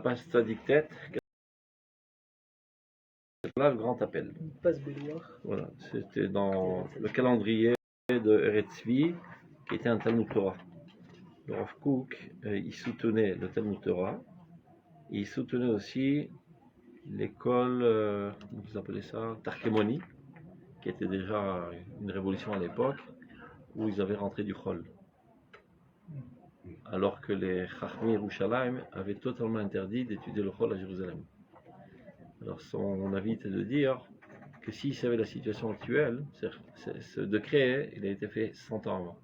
page Tzaddik-Tet, là le grand appel. Passe Béloir. Voilà, c'était dans le calendrier de Eretz Tzvi, qui était un Talmud Torah. Le Rav Kook, il soutenait le Talmud Torah, et il soutenait aussi l'école, comment vous appelez ça, Tarkemoni, qui était déjà une révolution à l'époque, où ils avaient rentré du Chol. Alors que les Chachmi Yerushalayim avaient totalement interdit d'étudier le Chol à Jérusalem. Alors son avis était de dire que s'ils savaient la situation actuelle, ce décret, il a été fait 100 ans avant.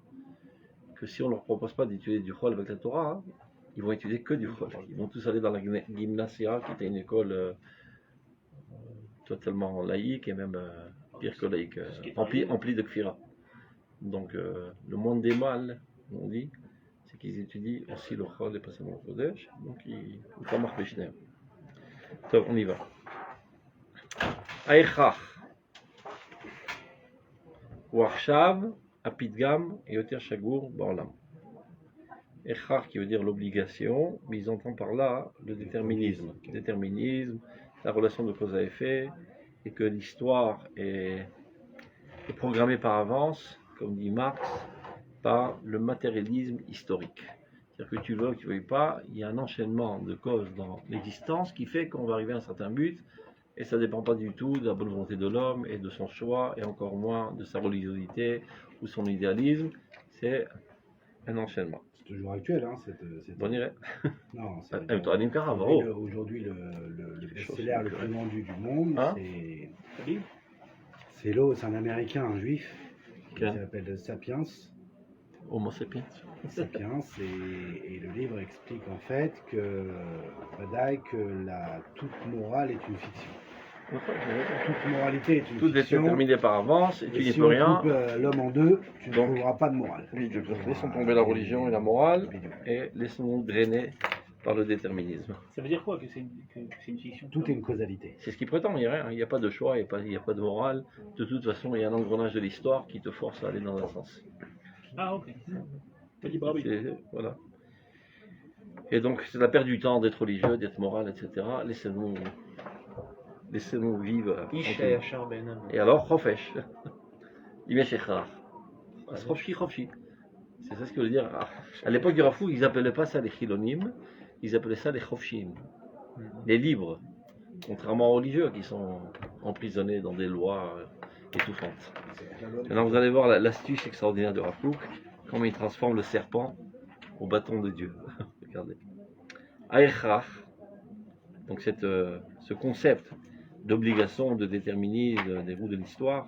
Que si on ne leur propose pas d'étudier du Chol avec la Torah, ils vont étudier que du Chol. Ils vont tous aller dans la Gymnasia, qui était une école totalement laïque et même pire que laïque, emplie de kfira. Donc le monde des mâles, on dit, c'est qu'ils étudient aussi le Chol et pas seulement le Kodesh. Donc ils ne marquent pas Mishnah. Donc on y va. Aïchach. Warshav, Apidgam et Yoter Shagour Ba'olam. Echar qui veut dire l'obligation, mais ils entendent par là le déterminisme. Le déterminisme, la relation de cause à effet, et que l'histoire est programmée par avance, comme dit Marx, par le matérialisme historique. C'est-à-dire que tu veux ou tu ne veuilles pas, il y a un enchaînement de causes dans l'existence qui fait qu'on va arriver à un certain but, et ça ne dépend pas du tout de la bonne volonté de l'homme et de son choix, et encore moins de sa religiosité ou son idéalisme. C'est un enchaînement. C'est toujours actuel, hein, cette... Bon, irait. Non, c'est... Aujourd'hui, le best-seller le plus vendu du monde, hein? C'est un Américain, un juif, qui s'appelle Sapiens. Homo sapiens. Sapiens, et le livre explique en fait que toute morale est une fiction. Toute moralité est une fiction. Tout est déterminé par avance et tu n'y peux rien. Si on coupe l'homme en deux, tu ne trouveras pas de morale. Laissons tomber la religion et la morale et laissons-nous drainer par le déterminisme. Ça veut dire quoi que c'est une fiction? Tout est une causalité. C'est ce qu'il prétend, il n'y a pas de choix, il n'y a pas de morale. De toute façon, il y a un engrenage de l'histoire qui te force à aller dans un sens. Ah ok. Voilà. Et donc c'est la perte du temps d'être religieux, d'être moral, etc. Laissez-nous vivre. Et alors, Chofesh. Imeshechar. Chofshi. C'est ça ce que veut dire. À l'époque du Rafou, ils n'appelaient pas ça les chilonim, ils appelaient ça les chofshim, les libres. Contrairement aux religieux qui sont emprisonnés dans des lois étouffantes. Maintenant vous allez voir l'astuce extraordinaire de Rafou, comment il transforme le serpent au bâton de Dieu. Regardez. Aïchach, donc ce concept d'obligation, de déterminisme, des roues de l'histoire.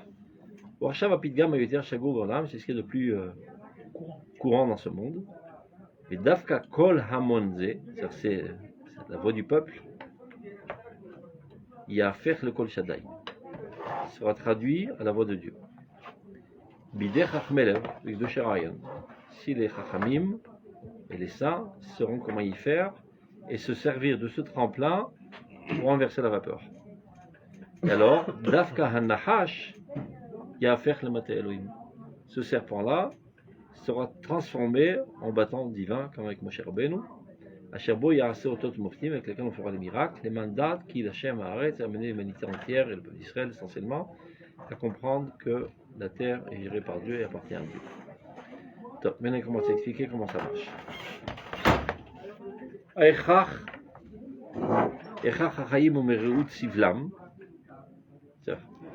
Warshav Apidgam Yoter Shagour Ba'olam, c'est ce qui est le plus courant dans ce monde. Et Dafka Kol Hamonze, c'est la voix du peuple. Ya'afer le Kol Shaddai sera traduit à la voix de Dieu. Bideh Chachmelev, avec deux Sherayan. Si les Chachamim et les saints sauront comment y faire et se servir de ce tremplin pour renverser la vapeur. Et alors, Dafka Hanahash, Ya'afer le Mate Elohim. Ce serpent-là sera transformé en bâton divin, comme avec Moshe Rabbeinu. Asherbo Ya'aseh Otot Moftim, avec lesquels on fera des miracles, les mandats qui Hachem a arrêté, a amené l'humanité entière et le peuple d'Israël essentiellement, à comprendre que la terre est gérée par Dieu et appartient à Dieu. Donc, maintenant, on commence à expliquer comment ça marche. Aïchach Hachaim Umereut Sivlam,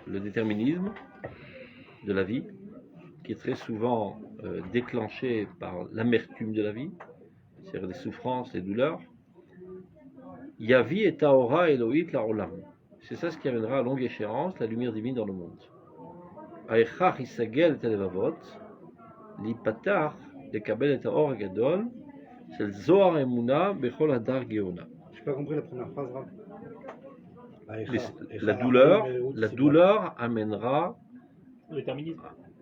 le déterminisme de la vie, qui est très souvent déclenché par l'amertume de la vie, c'est-à-dire les souffrances, les douleurs. Yavi et Taora Elohit la Olam. C'est ça ce qui amènera à longue échéance la lumière divine dans le monde. Aïchach Isagel Televavot, Lipatar, Lekabel et Taor Gadol, c'est le Zohar Emuna Bechol Hadar Geona. Je n'ai pas compris la première phrase. La douleur amènera. Le déterminisme.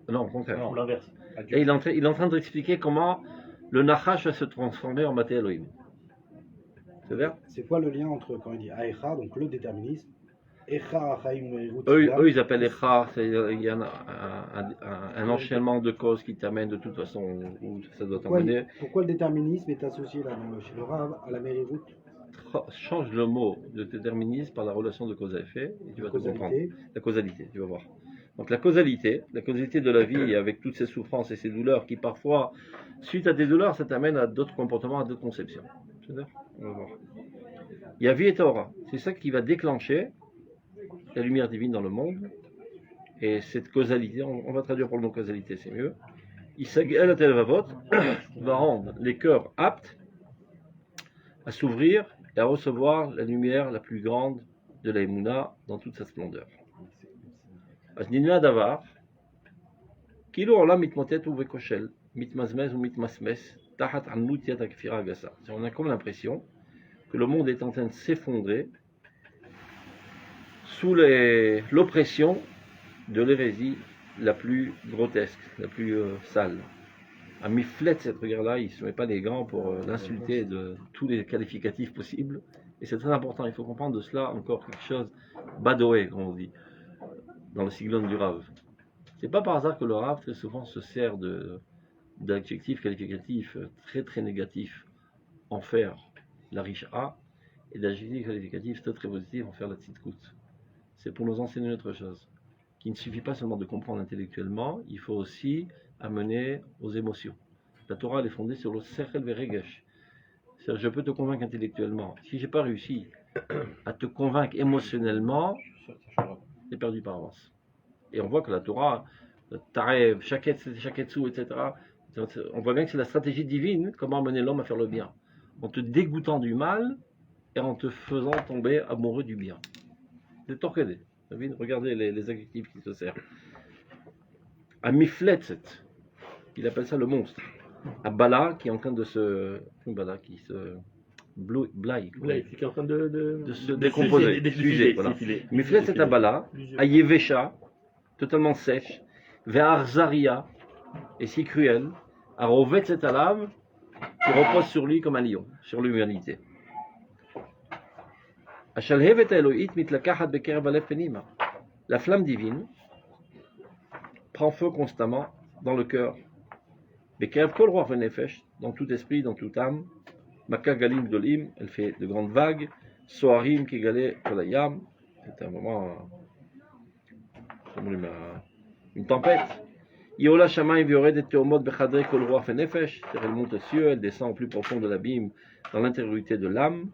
Non, au contraire. Non, l'inverse. Et il est en train d'expliquer comment le Nachash va se transformer en Maté Elohim. C'est quoi le lien entre, quand il dit Aïcha, donc le déterminisme, Echa, Achaim, eux, ils appellent Echa, il y a un enchaînement de causes qui t'amène de toute façon où ça doit t'emmener. Pourquoi le déterminisme est associé là, chez le Rav à la Mériroute? change le mot de déterminisme par la relation de cause à effet, et tu vas te comprendre. La causalité, tu vas voir. Donc la causalité de la vie avec toutes ces souffrances et ces douleurs qui parfois, suite à des douleurs, ça t'amène à d'autres comportements, à d'autres conceptions. C'est-à-dire, on va voir. Il y a vie et Torah. C'est ça qui va déclencher la lumière divine dans le monde. Et cette causalité, on va traduire pour le mot causalité, c'est mieux. Isagel Atelvavot va rendre les cœurs aptes à s'ouvrir et à recevoir la lumière la plus grande de la Emouna dans toute sa splendeur. Asnina Davar, Kilo Olam mitmotet ou vekoshel, mitmazmez ou mitmasmes, tahat annutiat akfira agasa. On a comme l'impression que le monde est en train de s'effondrer sous l'oppression de l'hérésie la plus grotesque, la plus sale. À Miflet, cette regard-là, il ne se met pas les gants pour l'insulter de tous les qualificatifs possibles. Et c'est très important, il faut comprendre de cela encore quelque chose, badoé, comme on dit, dans le siglone du Rav. C'est pas par hasard que le Rav, très souvent, se sert d'adjectifs qualificatifs très très négatifs en faire la riche A, et d'adjectifs qualificatifs très très positifs en faire la tzidkout. C'est pour nous enseigner autre chose. Qu'il ne suffit pas seulement de comprendre intellectuellement, il faut aussi amener aux émotions. La Torah elle est fondée sur le sechel veregesh. C'est-à-dire, je peux te convaincre intellectuellement. Si je n'ai pas réussi à te convaincre émotionnellement, c'est perdu par avance. Et on voit que la Torah, Tarev, Shaketsu, etc., on voit bien que c'est la stratégie divine, comment amener l'homme à faire le bien. En te dégoûtant du mal et en te faisant tomber amoureux du bien. C'est torquedé. Regardez les adjectifs qui se servent. À Mifletzet, il appelle ça le monstre. À Bala, qui est en train de se. Bala, qui se. Blaye, qui est en train de se décomposer. D'effuser, voilà. Mifletzet à Bala, à Yevesha, totalement sèche, vers Arzaria, et si cruel, à Rovetzet Alav, qui repose sur lui comme un lion, sur l'humanité. La flamme divine prend feu constamment dans le cœur. Dans tout esprit, dans toute âme. Makagalim Dolim, elle fait de grandes vagues. Soarim Kigale Kolayam, c'est un moment, une tempête. Iola Shamaim Viored et Teomot Bechadre Kolroa Fenefesh, elle monte aux cieux, elle descend au plus profond de l'abîme, dans l'intériorité de l'âme.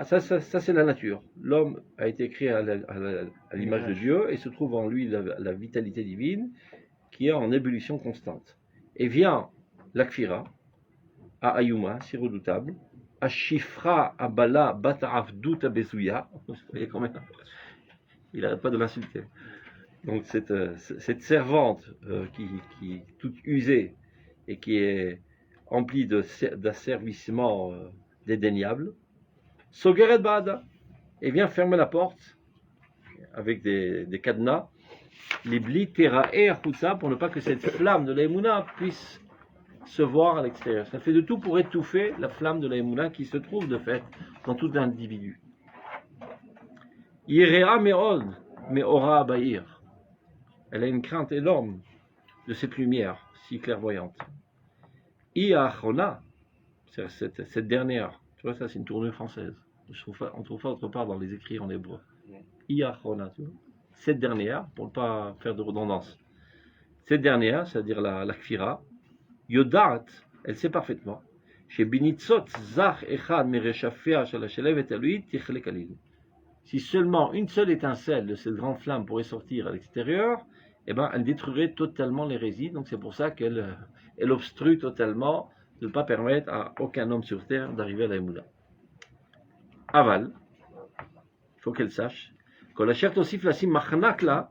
Ça c'est la nature. L'homme a été créé à l'image de Dieu et se trouve en lui la vitalité divine qui est en ébullition constante. Et vient l'Akfira à Ayuma, si redoutable, à Shifra, à Bala, Bata'afdout, à Bezouya. Vous voyez quand même, il n'arrête pas de l'insulter. Donc cette servante qui est toute usée et qui est emplie d'asservissements dédaignables, Sogeret Bada, et vient fermer la porte avec des cadenas, les bli teraer chutza, pour ne pas que cette flamme de l'Emouna puisse se voir à l'extérieur. Ça fait de tout pour étouffer la flamme de l'Emouna qui se trouve de fait dans tout individu. Yirea me'od, me'ora abayir. Elle a une crainte énorme de cette lumière si clairvoyante. Iachona, c'est cette dernière. Tu vois, ça c'est une tournure française. On trouve pas autre part dans les écrits en hébreu. Iachona, tu vois. Cette dernière, pour ne pas faire de redondance. Cette dernière, c'est-à-dire la Kfira, Yodat, elle sait parfaitement. Chez Binitzot, Zach Echad Mereshafea Shalashelev et Aluit Tichle Kalil. Si seulement une seule étincelle de cette grande flamme pourrait sortir à l'extérieur, eh ben, elle détruirait totalement l'hérésie. Donc c'est pour ça qu'elle obstrue totalement de ne pas permettre à aucun homme sur terre d'arriver à la Emouna. Aval, il faut qu'elle sache que la chair aussi flassim machnak là,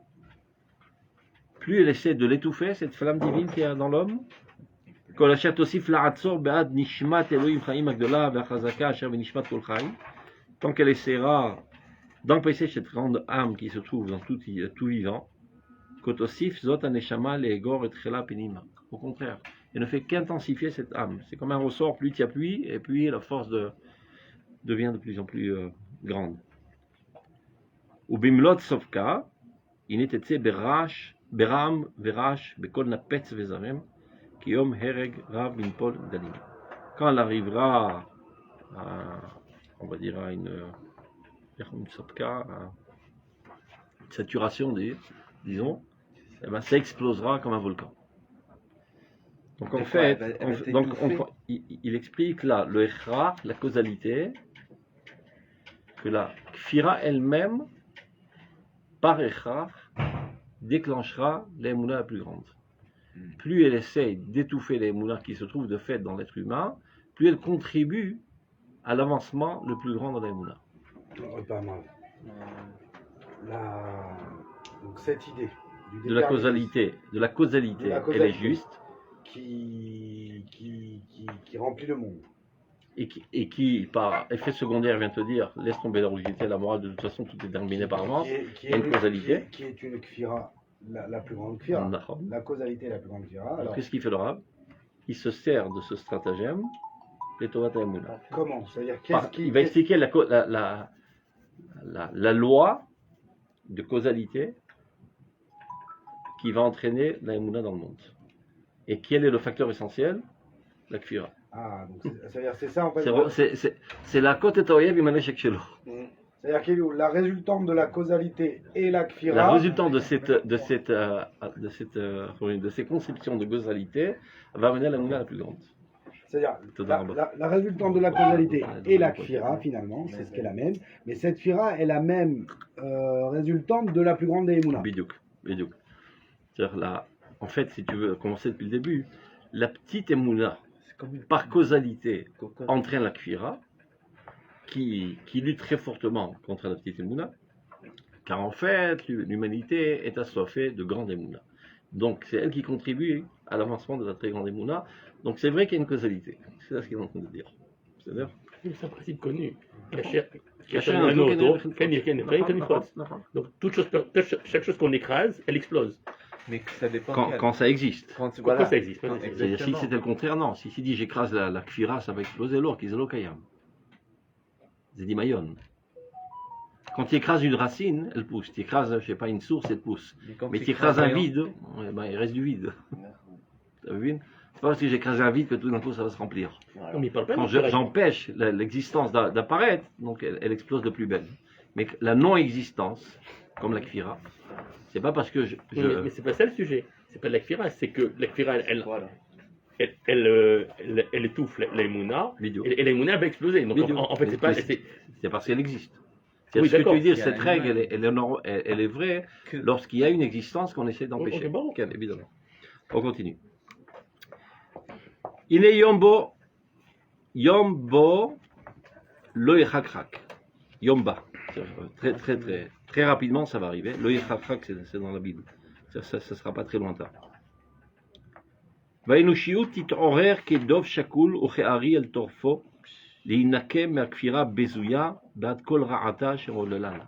plus elle essaie de l'étouffer, cette flamme divine qui est dans l'homme, que la chair aussi fla'atzor be'ad nishmat Elohim chaim agdola ve'achazaka asher ve'nishmat kol chai, tant qu'elle essaiera d'empêcher cette grande âme qui se trouve dans tout vivant, kotosif zot aneshama le'egor et chela penima. Au contraire, elle ne fait qu'intensifier cette âme. C'est comme un ressort, plus il y a pluie, et puis la force devient de plus en plus grande. Ou bimlot sofka, il n'était berash, beram, verash, bekol napetz vezarem, kiyom hereg rav minpol dalim. Quand elle arrivera on va dire, à une saturation, disons, eh ben, ça explosera comme un volcan. Donc en fait, il explique là le Echra, la causalité, que la Kfira elle-même, par Echra, déclenchera l'émouna la plus grande. Plus elle essaye d'étouffer l'émouna qui se trouve de fait dans l'être humain, plus elle contribue à l'avancement le plus grand dans l'émouna. Pas mal. Donc cette idée de la causalité, elle est juste. Qui remplit le monde. Et qui, par effet secondaire, vient te dire, laisse tomber la rigidité, la morale, de toute façon, tout est terminé par avance. Il y a une causalité. Qui est une kfira, la plus grande kfira. La causalité est la plus grande kfira. Alors, qu'est-ce qu'il fait le Rav? Il se sert de ce stratagème, les Tovat Haemunah. Comment? C'est-à-dire il va expliquer la loi de causalité qui va entraîner la Haemunah dans le monde. Et quel est le facteur essentiel? La kfira. Ah, donc c'est ça en fait. C'est la côte Etoyev Imaneshek Shelo. C'est-à-dire que la résultante de la causalité et la kfira. La résultante de ces conceptions de causalité va amener à la Haemunah la plus grande. C'est-à-dire la résultante de la causalité et la kfira finalement, c'est ce qu'elle amène. Mais cette kfira est la même résultante de la plus grande des Haemunah. Bidouk. C'est-à-dire en fait, si tu veux commencer depuis le début, la petite Haemunah, par causalité, entraîne la kfira, qui lutte très fortement contre la petite Haemunah, car en fait, l'humanité est assoiffée de grande Haemunah. Donc, c'est elle qui contribue à l'avancement de la très grande Haemunah. Donc, c'est vrai qu'il y a une causalité. C'est ça ce qu'il est en train de dire. C'est-à-dire, c'est un principe connu. Donc, chaque chose qu'on écrase, elle explose. Mais ça dépend quand ça existe. Pourquoi ça existe? C'est-à-dire, si c'était le contraire, non. Si dit j'écrase la kfira, ça va exploser l'or, qu'ils ont kayam. C'est dit mayon. Quand tu écrases une racine, elle pousse. Tu écrases, je sais pas, une source, elle pousse. Mais tu écrases un vide, il reste du vide. T'as vu? C'est pas parce que j'écrase un vide que tout d'un coup ça va se remplir. Quand j'empêche l'existence d'apparaître, donc elle explose de plus belle. Mais la non-existence, comme la kfira, c'est pas parce que mais c'est pas ça le sujet. C'est pas la kfira, c'est que la kfira, elle étouffe l'Haemunah, et l'Haemunah va exploser. Donc en fait, c'est parce qu'elle existe. Oui, ce que tu veux dire, cette règle, elle est vraie lorsqu'il y a une existence qu'on essaie d'empêcher. Évidemment. On continue. Il est Yombo lo yechakrak. Yomba. Très rapidement, ça va arriver. Lo yechakrak, c'est dans la Bible. Ça ne sera pas très lointain. Vaïnushiut tit'orer kedov shakul uche'ari el torfo li'inakem merkfira bezuya bad kol ra'ata sherolelana.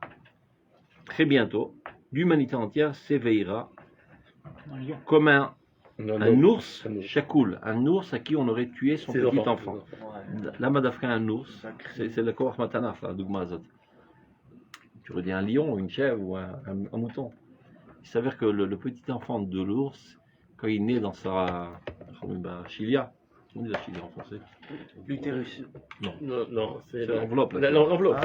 Très bientôt, l'humanité entière s'éveillera comme un ours chakoul, un ours à qui on aurait tué son petit enfant. Là, madafka, un ours, c'est le korach matanaf, la dougmazot. Tu redis un lion, une chèvre ou un mouton. Il s'avère que le petit enfant de l'ours, quand il naît dans sa chilia, on dit la chilia en français. L'utérus. Non, c'est l'enveloppe. L'enveloppe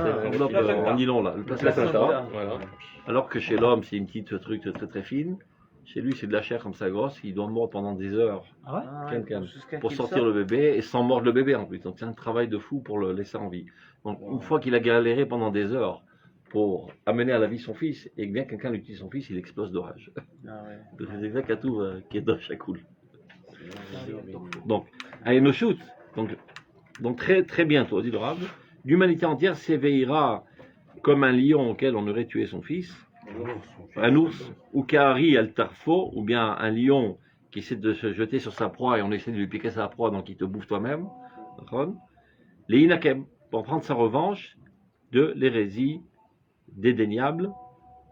en nylon là, le placenta. Voilà. Alors que chez l'homme, c'est une petite truc très très fine. Chez lui, c'est de la chair comme ça grosse. Il doit mordre pendant des heures pour sortir le bébé et sans mordre le bébé en plus. Donc c'est un travail de fou pour le laisser en vie. Donc une fois qu'il a galéré pendant des heures pour amener à la vie son fils, et bien quelqu'un lui tue son fils, il explose d'orage. C'est exact à tout qui est dans chakoul. Donc, à Enoshut, donc très, très bientôt, dit le Rav, l'humanité entière s'éveillera comme un lion auquel on aurait tué son fils, un ours, ou Kahari al-Tarfo, ou bien un lion qui essaie de se jeter sur sa proie et on essaie de lui piquer sa proie, donc il te bouffe toi-même. Les Inakem, pour prendre sa revanche de l'hérésie dédaignable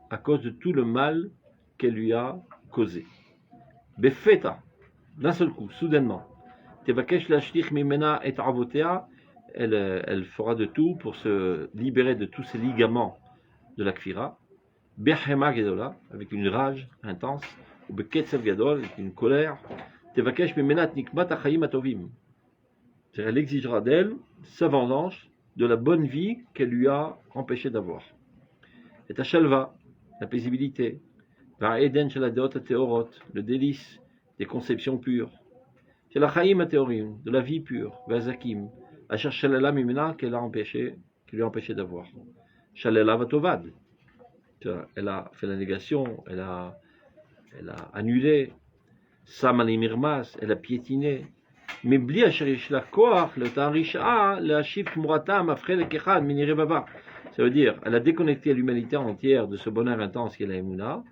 à cause de tout le mal qu'elle lui a causé. Befeta, d'un seul coup, soudainement, Tevakesh lashlich mimena et avotea, elle fera de tout pour se libérer de tous ces ligaments de la kfira. Behema gedola, avec une rage intense, ou beketzev gadol, avec une colère. Tevakesh mimena nikmat achayim atovim. C'est-à-dire, elle exigera d'elle sa vengeance de la bonne vie qu'elle lui a empêché d'avoir. Et ta shalva, la paisibilité, va Eden Shaladot Teorot, le délice des conceptions pures, c'est la Chaim Teorim, de la vie pure, Vazakim, Asher Shalala Mimena qu'elle a empêché, qui lui a empêché d'avoir. Shalala Vatovad, elle a fait la négation, elle a annulé, Samali Mirmas, elle a piétiné. Mais bli asherish la koach le tarisha le ashif muratam afre le kechad minire bava. Ça veut dire, elle a déconnecté l'humanité entière de ce bonheur intense qu'est la Emouna,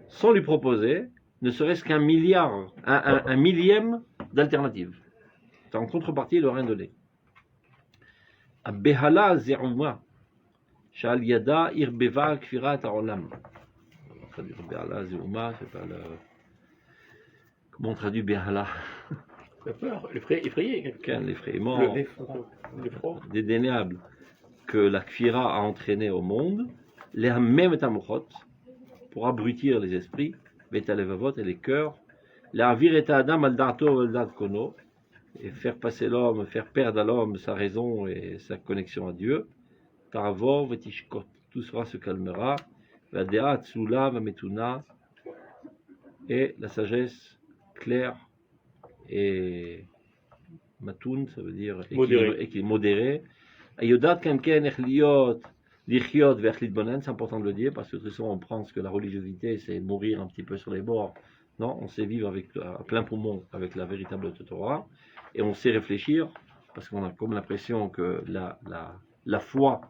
sans lui proposer ne serait-ce qu'un milliard, un millième d'alternatives. En contrepartie, il leur a rien donné. Behala ze'uma shal yada irbeva kfirat ha'olam. Traduire Behala ze'uma, c'est pas le... Comment on traduit Behala? La peur, l'effrayé. L'effrayement dédaignable que la Kfira a entraîné au monde, les mêmes tamochot, pour abrutir les esprits, betalevavot et les cœurs, la vireta adam al dato al dat kono, et faire passer l'homme, faire perdre à l'homme sa raison et sa connexion à Dieu, taravor vetishkot, tout cela se calmera, la dea tsula vametuna, et la sagesse claire et matoun, ça veut dire modéré. Ayodat kamken echliot lichiot verlitbonen, c'est important de le dire parce que très souvent on pense que la religiosité c'est mourir un petit peu sur les bords. Non, on sait vivre avec à plein poumon avec la véritable Torah et on sait réfléchir parce qu'on a comme l'impression que la foi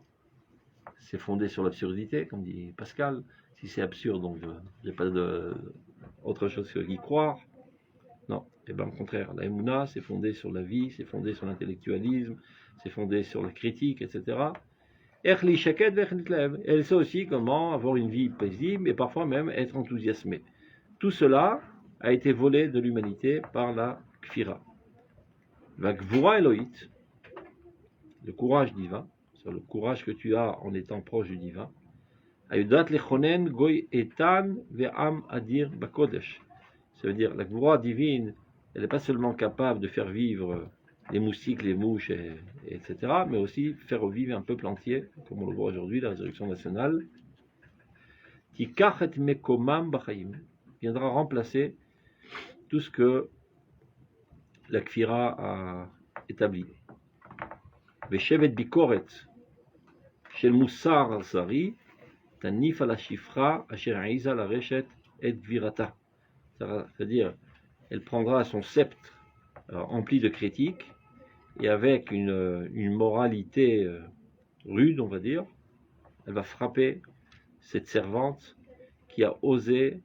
c'est fondé sur l'absurdité, comme dit Pascal. Si c'est absurde, donc j'ai pas autre chose qu'y croire. Non, et bien au contraire, la Emouna, c'est fondé sur la vie, c'est fondé sur l'intellectualisme, c'est fondé sur la critique, etc. Elle sait aussi comment avoir une vie paisible et parfois même être enthousiasmé. Tout cela a été volé de l'humanité par la Kfira. La Gvura Elohit, le courage divin, c'est le courage que tu as en étant proche du divin. Ayudat lechonen goy etan ve'am adir bakodesh. Ça veut dire, la gloire divine, elle n'est pas seulement capable de faire vivre les moustiques, les mouches, etc., mais aussi faire vivre un peuple entier, comme on le voit aujourd'hui, la résurrection nationale, qui mekomam b'chaim, viendra remplacer tout ce que la Kfira a établi. Veshevet bikoret, shel musar al-sari, tanif ala shifra, asher aiza la reshet et virata. C'est-à-dire, elle prendra son sceptre empli de critiques et avec une moralité rude, on va dire, elle va frapper cette servante qui a osé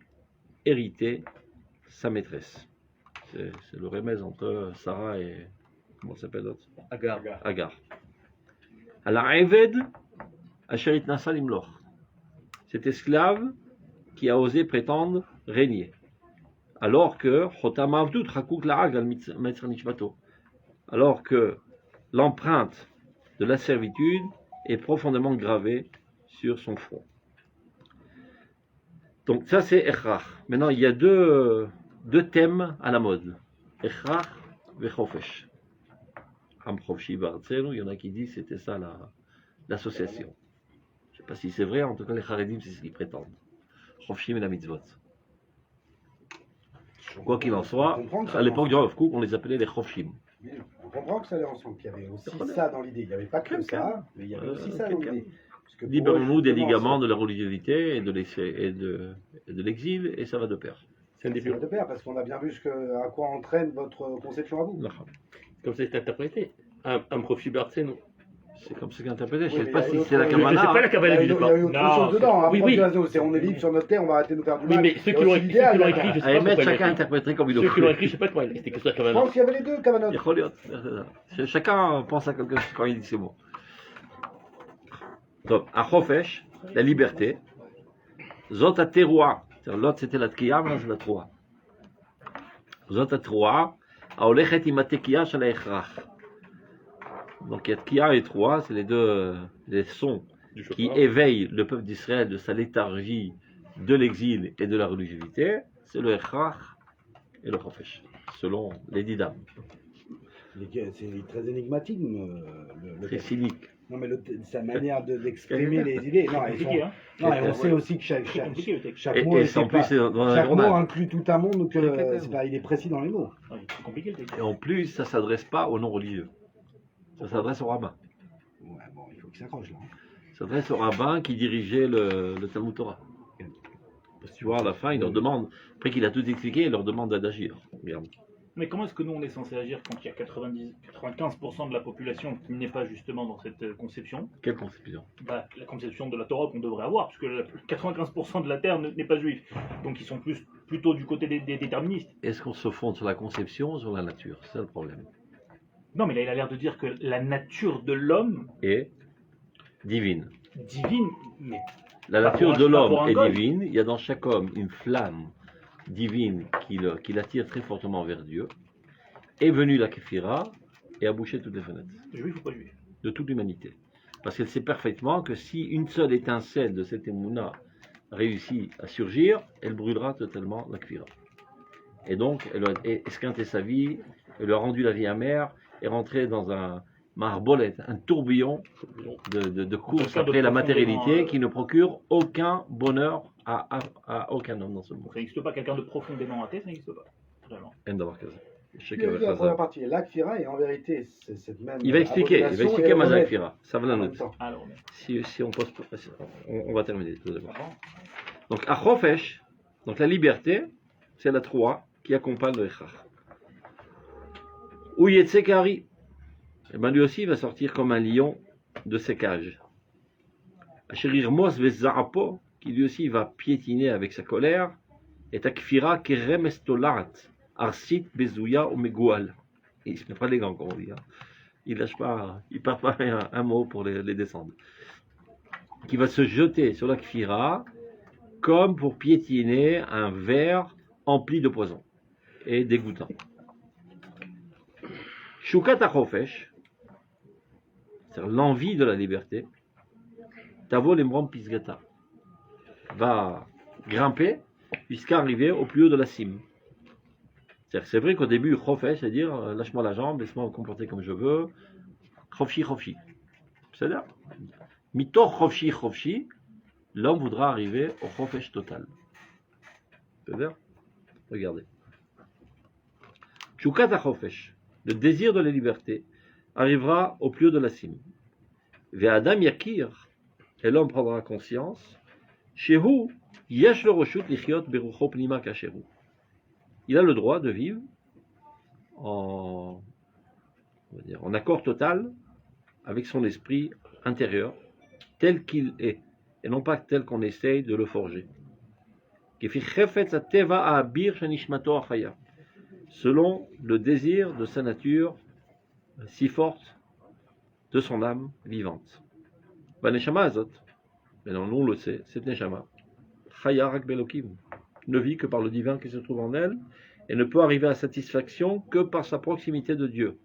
hériter sa maîtresse. C'est le remède entre Sarah et... Comment s'appelle l'autre? Agar. Alors, Eved, Asherit Nasa Limloch. Cet esclave qui a osé prétendre régner. Alors que l'empreinte de la servitude est profondément gravée sur son front. Donc ça c'est Echrach. Maintenant il y a deux thèmes à la mode. Echrach et Chofesh. Il y en a qui disent que c'était ça l'association. Je ne sais pas si c'est vrai, en tout cas les Charedim c'est ce qu'ils prétendent. Chofshim et la mitzvot. Quoi qu'il en soit, à l'époque du Rav Kook, on les appelait les Chofshim. On comprend que ça allait ensemble, qu'il y avait aussi ça dans l'idée. Il n'y avait pas que ça, mais il y avait aussi ça dans l'idée. Libérons-nous des ligaments de la religiosité et de l'exil, et ça va de pair. Ça va de pair, parce qu'on a bien vu à quoi entraîne votre conception à vous. Comme ça c'est interprété. Un prof Barthénou. C'est comme ça interprété. Je ne sais pas si c'est la Kamana. Je ne sais pas la Kamana. Il y a eu autre chose dedans. Oui. On est libre sur notre terre, on va arrêter de nous faire du mal. Oui, mais ceux qui l'ont écrit, je sais pas. Chacun interpréterait comme il le faut. Ceux qui l'ont écrit, je ne sais pas comment c'était que ça Kamana. Je pense qu'il y avait les deux Kamanot. Chacun pense à quelque chose quand il dit ces mots. Donc, à Chofesh, la liberté. Zot à Teroua. L'autre c'était la Tkiya, mais c'est la Troua. Zot à Teroua. A Olechet imatekiya shel Echrach. Donc il y a Tkiya et Troua, c'est les sons qui éveillent le peuple d'Israël de sa léthargie de l'exil et de la religiosité. C'est le Echrach et le Chofesh, selon les 10 dames. C'est très énigmatique, le Très texte. cynique. Non, mais sa manière d'exprimer les idées. Non, C'est compliqué, hein. non, et on sait aussi que C'est compliqué le texte. chaque mot, Et en plus, c'est dans un chaque mot journal. inclut tout un monde, donc il est précis dans les mots. Ouais, c'est compliqué le texte. Et en plus, ça ne s'adresse pas aux non-religieux. Ça s'adresse aux rabbins. Ouais, bon, il faut qu'il s'accroche là. Ça s'adresse aux rabbins qui dirigeaient le Talmud Torah. Parce que tu vois, à la fin, il leur demande, après qu'il a tout expliqué, il leur demande d'agir. Regarde. Mais comment est-ce que nous on est censé agir quand il y a 95% de la population qui n'est pas justement dans cette conception? Quelle conception? Bah, la conception de la Torah qu'on devrait avoir, puisque 95% de la terre n'est pas juive. Donc ils sont plutôt du côté des déterministes. Est-ce qu'on se fonde sur la conception ou sur la nature? C'est ça le problème. Non, mais là il a l'air de dire que la nature de l'homme Et divine. divine, mais La Pas nature pour un- de pas l'homme pour un est goy. divine. Il y a dans chaque homme une flamme divine qui l'attire très fortement vers Dieu. Est venue la képhira et a bouché toutes les fenêtres juif ou pas juif. de toute l'humanité. Parce qu'elle sait parfaitement que si une seule étincelle de cette émouna réussit à surgir, elle brûlera totalement la képhira. Et donc, elle a esquinté sa vie, elle lui a rendu la vie amère, est rentrée dans un marbolette, un tourbillon de course Quelqu'un de après la profondément, matérialité qui ne procure aucun bonheur à aucun homme dans ce monde. Ça n'existe pas, quelqu'un de profondément athée, ça n'existe pas. Vraiment. En d'avoir que ça. Je sais Puis, qu'il y avait la pas première ça. partie, l'Akfira, et en vérité, c'est cette même. Il va expliquer Mazal Kfira. Ça va la en même note. temps. Alors, mais- Si on pose, on va terminer. Tout d'abord. Donc, Achofesh, donc la liberté, c'est la Troa qui accompagne le Echach. Ou Yetsekari, et ben lui aussi il va sortir comme un lion de ses cages. Asherir Mos Vezarapo, qui lui aussi va piétiner avec sa colère, et Akfira Kerem Estolat, Arsit Bezouya ou Megoual. Il ne se met pas les gants, comme on dit. Hein. Il lâche pas, il part pas un mot pour les descendre. Qui va se jeter sur la Kfira comme pour piétiner un verre empli de poison et dégoûtant. Shukat HaChofesh, c'est-à-dire l'envie de la liberté, Tavo Lemrom Pisgata, va grimper jusqu'à arriver au plus haut de la cime. C'est vrai qu'au début, Chofesh, c'est-à-dire lâche-moi la jambe, laisse-moi me comporter comme je veux, Chofshi, Chofshi. C'est-à-dire, Mito Chofshi, Chofshi, l'homme voudra arriver au Chofesh total. C'est-à-dire, regardez. Shukat HaChofesh, le désir de la liberté, arrivera au plus haut de la cime. Ve'adam Yakir, et l'homme prendra conscience, Shehu, Yesh le Roshut Lichiot Berucho Pnima Kasheru. Il a le droit de vivre en accord total avec son esprit intérieur, tel qu'il est, et non pas tel qu'on essaye de le forger. Selon le désir de sa nature si forte, de son âme vivante. Neshama Azot, mais non, nous on le sait, cette Neshama, Chaya Rak Belokim, ne vit que par le divin qui se trouve en elle, et ne peut arriver à satisfaction que par sa proximité de Dieu.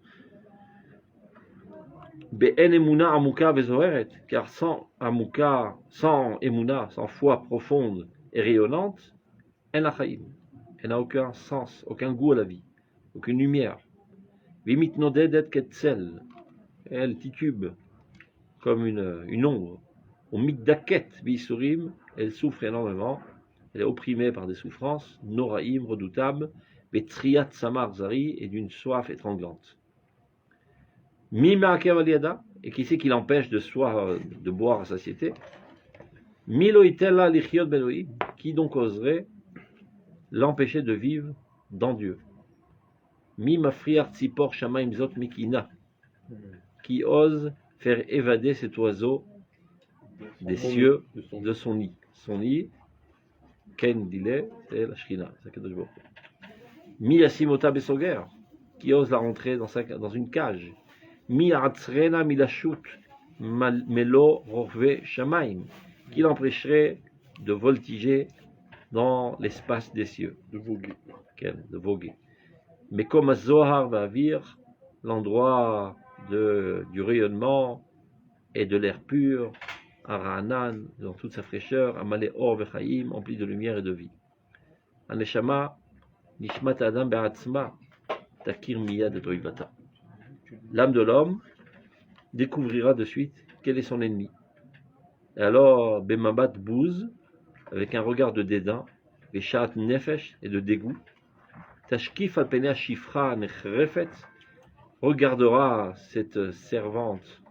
Be'en emuna amuka vezoheret, car sans amuka, sans emuna, sans foi profonde et rayonnante, en achaim, elle n'a aucun sens, aucun goût à la vie, aucune lumière. Vimitnodedet ketzel, elle titube comme une ombre. Au mikdaket bisurim, elle souffre énormément, elle est opprimée par des souffrances, noraïm, redoutables, betriat samar zari, et d'une soif étranglante. Mima'akev aliada, et qui c'est qui l'empêche de boire à satiété? Miloitella lichiot beloï, qui donc oserait l'empêcher de vivre dans Dieu? Mimafriar tzipor shamaim zot mikina, qui ose faire évader cet oiseau des cieux de son nid. Son nid, Ken Dile, c'est la Shrina, c'est Kadosh Baruch Hu. Mi Yasimota Besoger, qui ose la rentrer dans une cage. Mi Aratzrena Milashut, Melo Rorve Shamaim, qui l'empêcherait de voltiger dans l'espace des cieux. De voguer. Mais comme Zohar va vivre, l'endroit du rayonnement et de l'air pur, à Ra'anan, dans toute sa fraîcheur, à Malé Or Vechaim, empli de lumière et de vie. Aneshama, Nishmat Adam Be'atzma, Takir Miyad et Toivata. l'âme de l'homme découvrira de suite quel est son ennemi. Et alors, Bemabat Bouz, avec un regard de dédain, et Shat Nefesh et de dégoût, Tashkif Alpenea Shifra Nechrefet, regardera cette servante,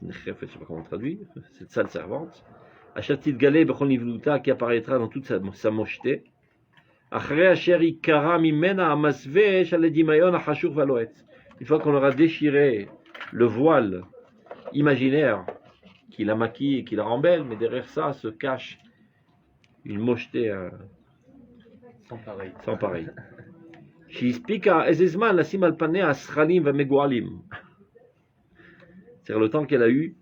Nechrefet, je ne sais pas comment on traduit, cette sale servante, Achatit Galé Bechon Livluta, qui apparaîtra dans toute sa mocheté, Achre Asher Ikara Mimena Amasvesh Aledimayon Achashur Valoet. Une fois qu'on aura déchiré le voile imaginaire qui la maquille et qui la rend belle, mais derrière ça se cache une mocheté sans pareil. Shispika ezezman lasim al panea asralim va megualim. C'est le temps qu'elle a eu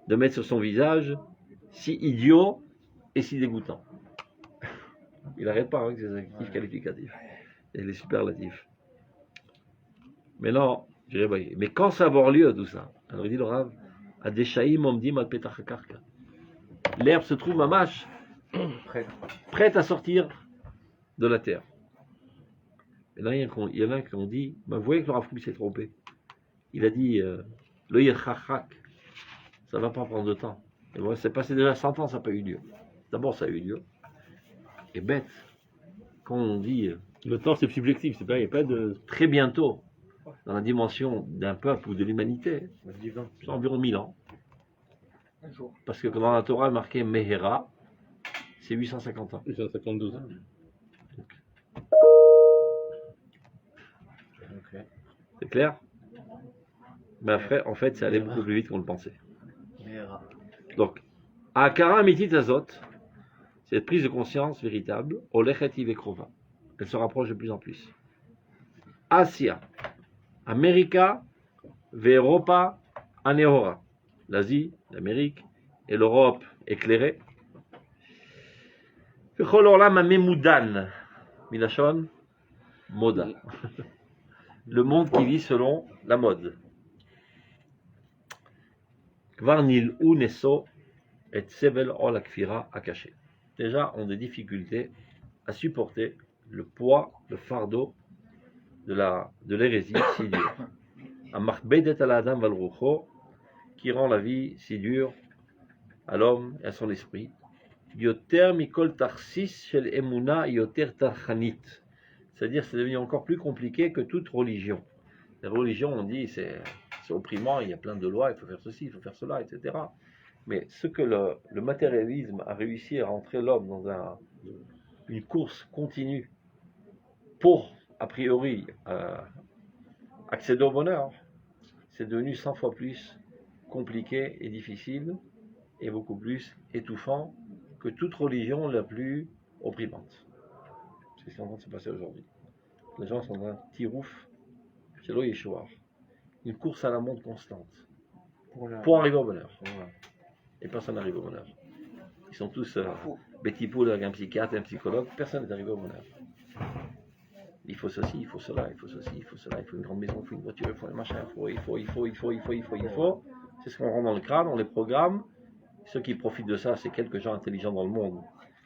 de mettre sur son visage si idiot et si dégoûtant. Il n'arrête pas avec ses adjectifs qualificatifs et les superlatifs. Mais non, je dirais, mais quand ça va avoir lieu tout ça? Alors il dit le Rav, Adeshaim omdim al petach karka. L'herbe se trouve mamash, prête à sortir de la terre. Et là, il y en a qui ont dit, vous voyez que le Rav Kook s'est trompé. Il a dit, le yirchachak, ça ne va pas prendre de temps. Et voilà, c'est passé déjà 100 ans, ça n'a pas eu lieu. D'abord, ça a eu lieu. Et bête, quand on dit... le temps, c'est subjectif, c'est pas, il n'y a pas de... Très bientôt, dans la dimension d'un peuple ou de l'humanité, c'est environ 1000 ans. Un jour. Parce que dans la Torah, marqué Mehera, c'est 850 ans. 852 ans. C'est clair? Mais après, en fait, ça allait beaucoup plus vite qu'on le pensait. Donc, Akara Mitit Azot, cette prise de conscience véritable, Olechet Ivekrova, elle se rapproche de plus en plus. Asia, America, Veropa, Aneora, l'Asie, l'Amérique et l'Europe éclairée. Fechol Olam Amemoudan, Milachon, Moda. Le monde qui vit selon la mode. Kvarnil ou Nesso et Sevel Ol Akfira Akaché. Déjà, ont des difficultés à supporter le poids, le fardeau de l'hérésie si dure. Amachbedet al Adam Valrucho, qui rend la vie si dure à l'homme et à son esprit. Yoter Mikol Tarsis Shel Emuna Yoter Tarchanit. C'est-à-dire, c'est devenu encore plus compliqué que toute religion. Les religions, on dit, c'est opprimant, il y a plein de lois, il faut faire ceci, il faut faire cela, etc. Mais ce que le matérialisme a réussi à rentrer l'homme dans une course continue pour, a priori, accéder au bonheur, c'est devenu 100 fois plus compliqué et difficile et beaucoup plus étouffant que toute religion la plus opprimante. C'est ce qui est en train de se passer aujourd'hui. Les gens sont dans un tirouf, chez l'Oyeshouar, une course à la montre constante pour arriver au bonheur. Et personne n'arrive au bonheur. Ils sont tous Betty Poul avec un psychiatre et un psychologue, personne n'est arrivé au bonheur. Il faut ceci, il faut cela, il faut ceci, il faut cela, il faut une grande maison, il faut une voiture, il faut un machin, il faut. C'est ce qu'on rend dans le crâne, on les programme. Ceux qui profitent de ça, c'est quelques gens intelligents dans le monde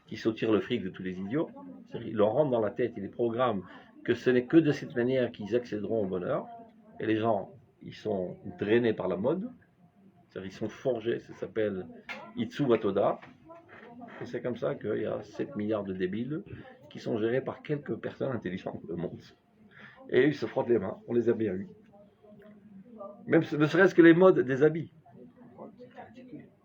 qui s'attirent le fric de tous les idiots. Ils leur rentrent dans la tête, ils les programment que ce n'est que de cette manière qu'ils accéderont au bonheur. Et les gens, ils sont drainés par la mode. C'est-à-dire, ils sont forgés, ça s'appelle Itsu Vatoda. Et c'est comme ça qu'il y a 7 milliards de débiles qui sont gérés par quelques personnes intelligentes dans le monde. Et ils se frottent les mains, on les a bien eus. Même ne serait-ce que les modes des habits.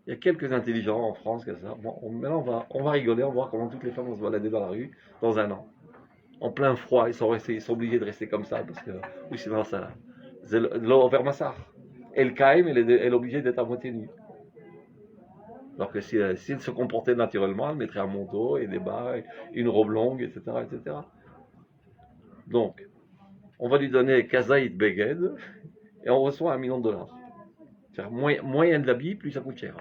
Il y a quelques intelligents en France comme ça. Bon, maintenant, on va rigoler, on va voir comment toutes les femmes vont se balader dans la rue dans un an. En plein froid, ils sont obligés de rester comme ça parce que, oui, sinon ça. C'est l'over massar. El Kaim, elle est obligée d'être à moitié nue. Alors que si elle se comportait naturellement, elle mettrait un manteau et des bas, une robe longue, etc., etc. Donc, on va lui donner Kazaït Beged et on reçoit $1 million. C'est-à-dire, moins il y a de l'habit, plus ça coûte cher.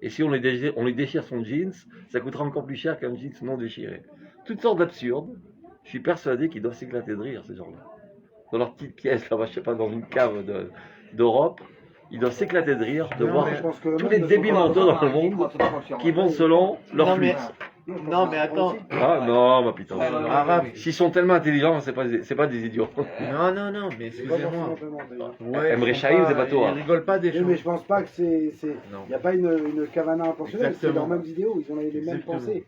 Et si on lui déchire son jeans, ça coûtera encore plus cher qu'un jeans non déchiré. Toutes sortes d'absurdes. Je suis persuadé qu'ils doivent s'éclater de rire, ces gens-là. Dans leur petite pièce, là-bas, je sais pas, dans une cave d'Europe, ils doivent s'éclater de rire de voir tous les débiles mentaux dans le monde qui vont selon leur flux. Non, mais attends. Ah non, ma putain. Arabe. S'ils sont tellement intelligents, c'est pas des idiots. Non, mais excusez-moi. Ouais, Emre ils sont Chahi, pas- c'est pas toi. Ils rigolent pas des Oui, choses. mais je pense pas que c'est. Non. Il n'y a pas une cavana intentionnelle, c'est Exactement. leurs mêmes idéaux, ils ont les mêmes Exactement. pensées.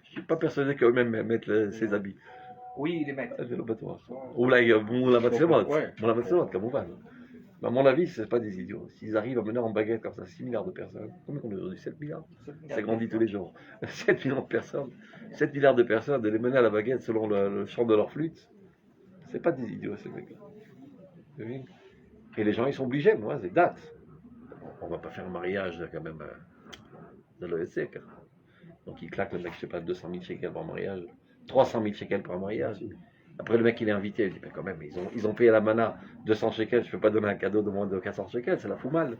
Je suis pas persuadé qu'eux-mêmes mettent ses habits. Oui, les mecs. זה לא בטוח. אולי מול המצלמות, Ouais. מול המצלמות כמובן. Mais à mon avis, ce n'est pas des idiots. S'ils arrivent à mener en baguette comme ça 6 milliards de personnes, combien on est aujourd'hui 7 milliards. Ça grandit tous les jours. 7 millions de personnes, 7 milliards de personnes, de les mener à la baguette selon le chant de leur flûte, c'est pas des idiots ces mecs-là. Vous voyez. Et les gens, ils sont obligés, moi, c'est date. On va pas faire un mariage quand même de l'OSC. Donc ils claquent le mec, je sais pas, 200 000 shekels par mariage, 300 000 shekels par mariage. Après, le mec, il est invité, il dit, mais quand même, ils ont payé la mana 200 shekels, je ne peux pas donner un cadeau de moins de 400 shekels, ça la fout mal.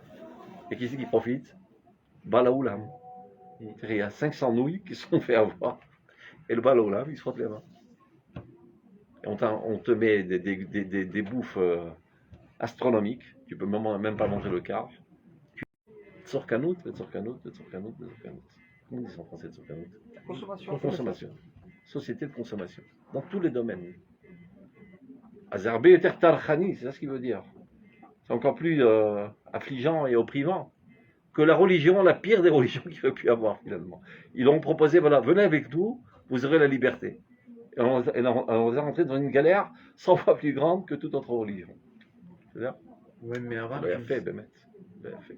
Et qui c'est qui profite Balaoulam. Il y a 500 nouilles qui se sont fait avoir. Et le Balaoulam, il se frotte les mains. Et on te met des bouffes astronomiques, tu peux même pas manger le quart. Tzorkanout, le tzorkanout. Comment on dit ça en français, tzorkanout Consommation. Société de consommation. Dans tous les domaines. Azarbé et Tarkhani, c'est ça ce qu'il veut dire. C'est encore plus affligeant et opprimant que la religion, la pire des religions qu'il peut plus avoir finalement. Ils ont proposé, voilà, venez avec nous, vous aurez la liberté. Et on est rentré dans une galère 100 fois plus grande que toute autre religion. C'est-à-dire Ouais, mais arabe. bien fait, Bémet. Bien fait.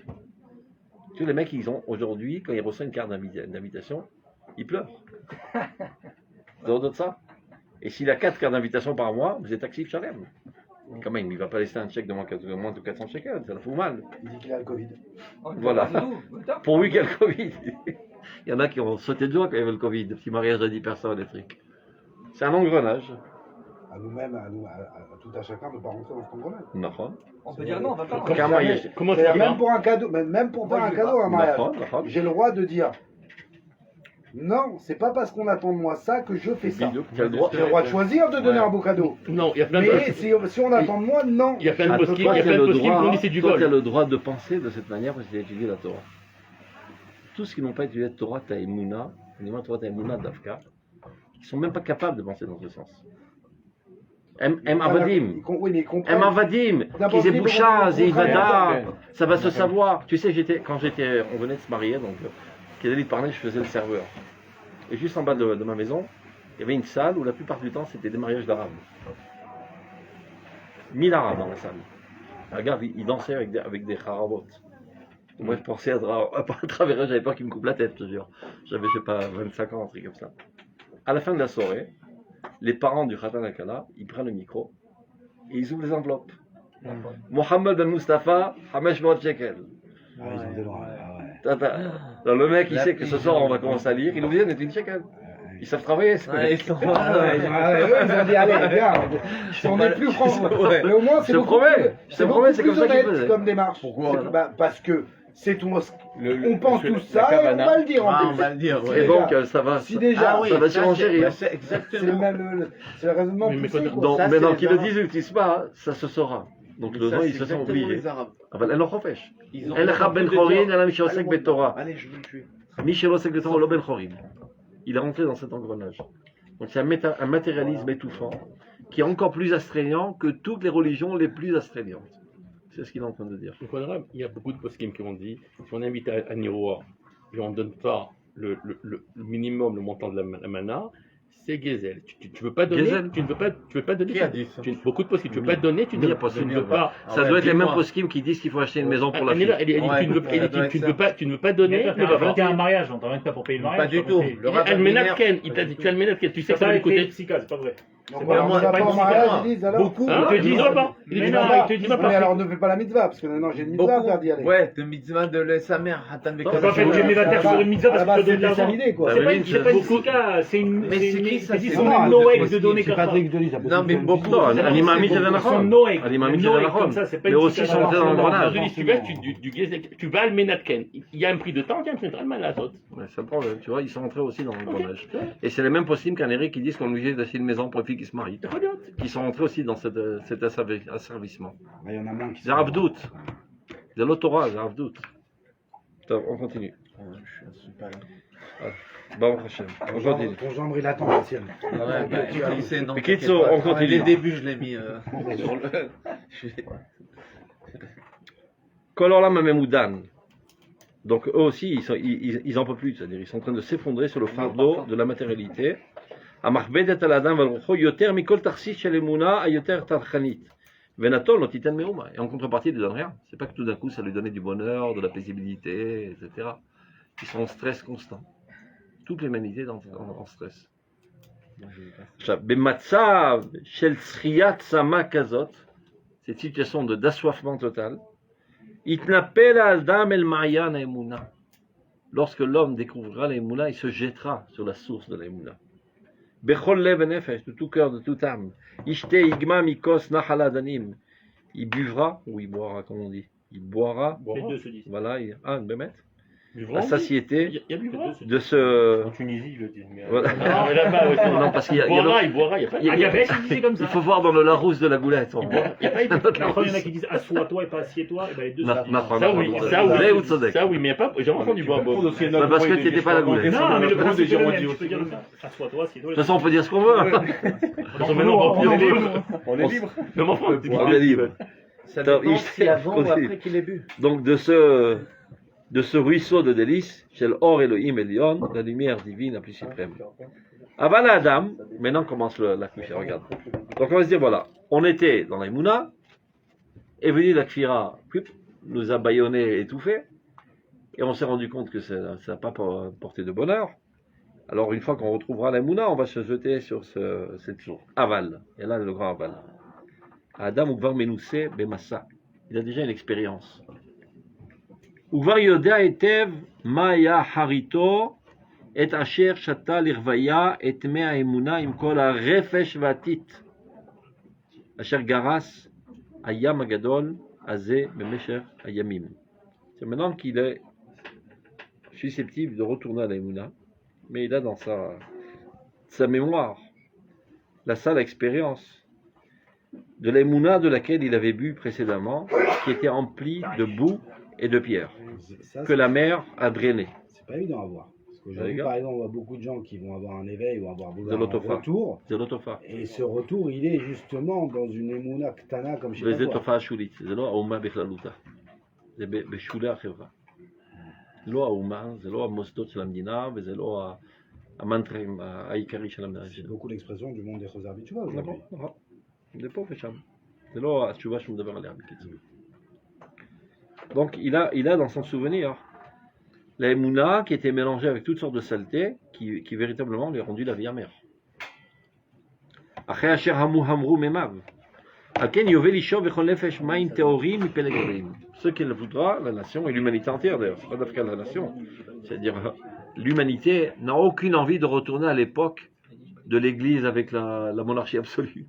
Tous les mecs, ils ont aujourd'hui, quand ils reçoivent une carte d'invitation, ils pleurent. Vous avez de ça. Et s'il a 4 cartes d'invitation par mois, vous êtes actif Chalem. Quand même, il ne va pas laisser un chèque de moins de 400 shekels, ça le fout mal. Il dit qu'il a le Covid. Voilà. Pourvu qu'il y ait le Covid. Il y en a qui ont sauté de joie quand il y avait le Covid, des petits mariages de 10 personnes, des trucs. C'est un engrenage. À nous-mêmes, à tout à chacun de ne pas rentrer dans ce engrenage. Nahon. On peut dire non, on va pas. Qu'un mariage. Comment tu C'est-à-dire, fais même pour un cadeau, même pour faire un cadeau à un mariage, Nahon. j'ai le droit de dire non, c'est pas parce qu'on attend de moi ça que je fais ça. Tu as le droit. J'ai le droit de choisir de donner un beau cadeau. Non, il y a plein de Mais si on attend de moi, non. il y a plein de Toi, poskim, tu il y a as plein de le poskim qui ont droit, dit c'est du toi, tu as vol. le droit de penser de cette manière parce que tu as étudié la Torah. Tous ceux qui n'ont pas étudié la Torah Taïmouna, Torah Taïmouna d'Afka, ils ne sont même pas capables de penser dans ce sens. M. Avadim. Oui, mais ils comprennent. M. Avadim, D'abord, qui est ils Boucha, comprennent. Ivada, ça va se savoir. Tu sais, on venait de se marier, donc, Kédélie parlait, je faisais le serveur. Et juste en bas de ma maison, il y avait une salle où la plupart du temps c'était des mariages d'arabes. 1000 arabes dans la salle. Regarde, ils dansaient avec des haravot. Moi je pensais à travers eux, j'avais peur qu'ils me coupent la tête, je te jure. J'avais, je sais pas, 25 ans, un truc comme ça. À la fin de la soirée, les parents du Khatan Akala, ils prennent le micro et ils ouvrent les enveloppes. Mohamed Ben Mustafa, Hamesh Mot Shekel. Ah, ils ont des droits. Ah ouais. Alors, le mec, il sait que ce soir on va commencer à lire, il nous dit, une shekel. Ils savent travailler, ça. Ouais, ils sont. Eux, ils ont dit, allez, viens, on est plus francs. Mais au moins, c'est Je te beaucoup promets, plus- je te c'est promets, beaucoup c'est comme plus ça qu'ils honnête faisaient. comme démarche. Pourquoi Parce que c'est tout. On pense parce que tous la ça et on cabana- va le dire en Ah, on plus. va le dire, Et ouais. donc, ça va. Si déjà, ça va surenchérir. C'est c'est le exactement. même, c'est le raisonnement Mais poussé, quand- quoi. Donc, Ça, maintenant c'est qu'ils les le Arabes. disent ou qu'ils ne disent pas, ça se saura. Donc, les gens, ils se sont obligés. Les Arabes. Ah ben, elle en refèche. Ils ont Elle a ben chorin, elle a mishosek Allez, betorah. Allez, je vais le tuer. Mishosek betorah, lo ben chorin. Il est rentré dans cet engrenage. Donc, c'est un matérialisme étouffant qui est encore plus astreignant que toutes les religions les plus astreignantes. C'est ce qu'il est en train de dire. Donc, en arabe, il y a beaucoup de poskim qui ont dit si on invite à Niroa et on ne donne pas le minimum, le montant de la mana, c'est Gezel. Tu ne veux pas donner. Gezel. Tu ne veux pas donner. Qui a dit ça Beaucoup de poskim. Tu ne veux pas donner. Tu Il y a ne pas tu ne de- veux pas. Ça ouais, doit être les mêmes dis-moi. poskim qui disent qu'il faut acheter une maison pour la Elle est là, fille. elle dit, Ouais, tu ne veux- elle dit, ça doit tu ne être veux pas, tu ne veux pas donner. Mais Ne va t'as pas. un mariage, on t'emmène pas pour payer le mariage. Pas du pas tout. pour payer. Le Il dit, rabbin Al-Menatken, binaire- tu as le Menatken, tu sais que Ça ça va va lui coûter. c'est pas vrai. Donc, C'est on pas- ne c'est va pas pas au une mariage, mitzvah. ils disent alors. Beaucoup. Hein Ils te disent, il va pas. Mais Il dit, non, va pas. ils te disent Va pas. Mais alors ne fais pas la mitzvah, parce que maintenant j'ai une mitzvah à faire d'y aller. Ouais, de mitzvah de sa mère. Hatan C'est pas fait que Ouais, j'ai mis la terre sur une mitzvah parce que tu donnes de l'argent. l'idée, quoi. Bah, C'est pas oui, une c'est sika, c'est une. Mais c'est qui ça, Ils c'est sont pas- Noël de donner C'est comme ça. Patrick Delis, ça peut Non, se mais faire. beaucoup. Non, C'est Animami, beaucoup. c'est la Ils sont Nahon. Noël. Animami, c'est Noël la comme ça, c'est pas Mais une aussi sika. sont entrés dans l'engrenage. Aujourd'hui, si tu veux, du Gezel, tu vas à Al-Menatken. Il y a un prix de temps, tiens, tu as mal à la sauce. Ouais, c'est un problème, tu vois, ils sont entrés aussi dans l'engrenage. Et c'est les mêmes possibles qu'un Eric qui disent qu'on est obligé d'acheter une maison pour les filles qui se marient. Qui sont entrés aussi dans cet asservissement. Il y en a moins qui C'est Avdout. C'est l'autorat, c'est Avdout. On continue. Je suis pas là. Bon, Hachem. On continue. Ton jambe, il attend la sienne. Ouais, bah, tu as glissé, non, Mais t'inquiète Kitso, pas. on continue. Dès le début, je l'ai mis sur le. Kololam Memoudan. Donc eux aussi, ils en peuvent plus, c'est-à-dire ils sont en train de s'effondrer sur le fardeau de la matérialité. Amachbedet al adam val rucho yoter mikol tarsis shel emuna ayoter tarchanit. Venatol not iten meuma. Et en contrepartie, il ne donne rien. C'est pas que tout d'un coup ça lui donnait du bonheur, de la paisibilité, etc. Ils sont en stress constant. Toute l'humanité est en stress. Bematzav shel tzriyat sama kazot. Cette situation d'assoiffement total. Itnapel adam el ma'yan emuna. Lorsque l'homme découvrira l'emuna, il se jettera sur la source de l'emuna. Bechol lev nefesh, de tout cœur, de toute âme. Ishte igma mikos nachala danim. Il buvra, ou il boira, comme on dit. Il boira. Les deux se disent. Voilà, Bémet. Du La satiété Il y a du vent. de ce. En Tunisie, je le dis. Mais Voilà. non, mais là-bas, ouais, Non, parce qu'il y a. il boira, il n'y a pas il y a- À Gabès, ils disaient comme ça. Il faut voir dans le Larousse de la goulette. Il n'y a pas Après, il y en a qui disent assois-toi et pas assieds-toi. Et ben les deux se disent. Ça oui, ça oui, mais il n'y a pas. J'ai entendu boire. Bah, parce que tu n'étais pas la goulette. Non, mais le principe est le même. dit Tu peux dire ça. Assois-toi, assieds-toi. De toute façon, on peut dire ce qu'on veut. On est libre. On est libre. Mais mon frère, On est libre. Ça Attends, dépend il- si avant ou continue. après qu'il ait bu. Donc de ce ruisseau de délices, chez l'Or Elohim Elion, la lumière divine la plus suprême. Aval Adam, maintenant commence la Kfira, regarde. Donc on va se dire, voilà, on était dans la Mouna, est venue la Kfira, nous a bâillonnés, étouffés, et on s'est rendu compte que ça n'a pas porté de bonheur. Alors une fois qu'on retrouvera la Mouna, on va se jeter sur cette chose. Aval, et là le grand Aval. Adam Ukvar Menoussé Bemassa. Il a déjà une expérience. Ukvar Yodea Etev Maya Harito et Asher Shata Lirvaya et Mea Emuna Im Kol Refesh Vatit. Asher Garas Ayam Agadol Azé Bemesher Ayamim. C'est maintenant qu'il est susceptible de retourner à la Emuna, mais il a dans sa mémoire la sale expérience de l'Emouna de laquelle il avait bu précédemment, qui était emplie de boue et de pierre, Ça, que la mer a drainé. c'est pas évident à voir. Parce qu'aujourd'hui, Regarde. par exemple, on voit beaucoup de gens qui vont avoir un éveil ou avoir besoin d'un Zelotofa. retour. Zelotofa. Et ce retour, il est justement dans une émouna ktana comme chez וזה toi. תופעה שולית, זה לא האומה בכללותה, זה בשולי החברה. זה לא האומה, זה לא המוסדות של המדינה, וזה לא המנטרים העיקרי של המדינה. C'est beaucoup l'expression du monde des Chosar tu vois aujourd'hui. נכון, נכון. זה פה ושם. זה לא התשובה שהוא מדבר עליה בקיצור. Donc il a dans son souvenir la Emouna qui était mélangée avec toutes sortes de saletés qui véritablement lui a rendu la vie amère. אחרי אשר המו המרו ממיו. על כן יובל אישו וכל נפש מים טהורים מפלג גדולים. Ce qu'elle voudra, la nation et l'humanité entière d'ailleurs, c'est pas d'affaire la nation. C'est-à-dire l'humanité n'a aucune envie de retourner à l'époque de l'église avec la monarchie absolue.